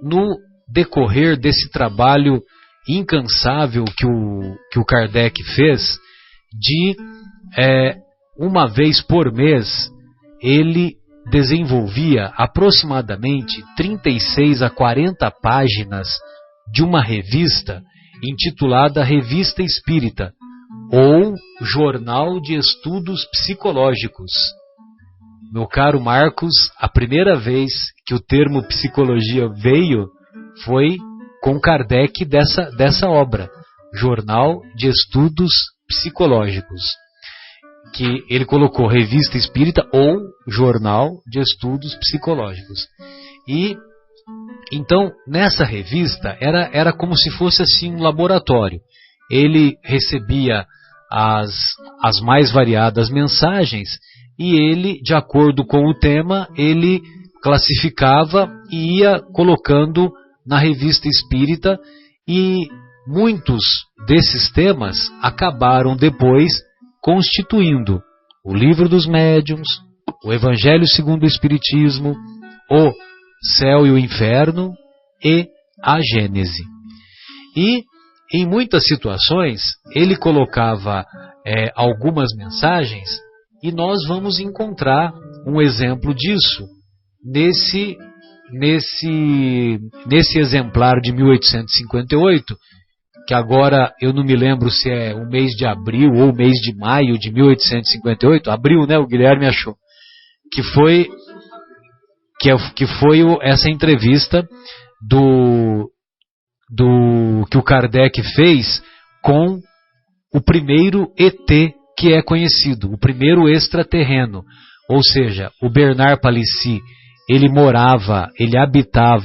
no decorrer desse trabalho incansável que o Kardec fez, de uma vez por mês, ele desenvolvia aproximadamente 36 a 40 páginas de uma revista intitulada Revista Espírita, ou Jornal de Estudos Psicológicos. Meu caro Marcos, a primeira vez que o termo psicologia veio foi com Kardec dessa obra, Jornal de Estudos Psicológicos, que ele colocou Revista Espírita ou Jornal de Estudos Psicológicos. E então, nessa revista, era como se fosse assim um laboratório. Ele recebia as mais variadas mensagens e ele, de acordo com o tema, ele classificava e ia colocando na Revista Espírita, e muitos desses temas acabaram depois constituindo o Livro dos Médiuns, o Evangelho segundo o Espiritismo, o Céu e o Inferno e a Gênese. E em muitas situações ele colocava algumas mensagens, e nós vamos encontrar um exemplo disso nesse exemplar de 1858, que agora eu não me lembro se é o mês de abril ou o mês de maio de 1858, abril, né? O Guilherme achou, que foi essa entrevista que o Kardec fez com o primeiro ET que é conhecido, o primeiro extraterreno. Ou seja, o Bernard Palissy, ele habitava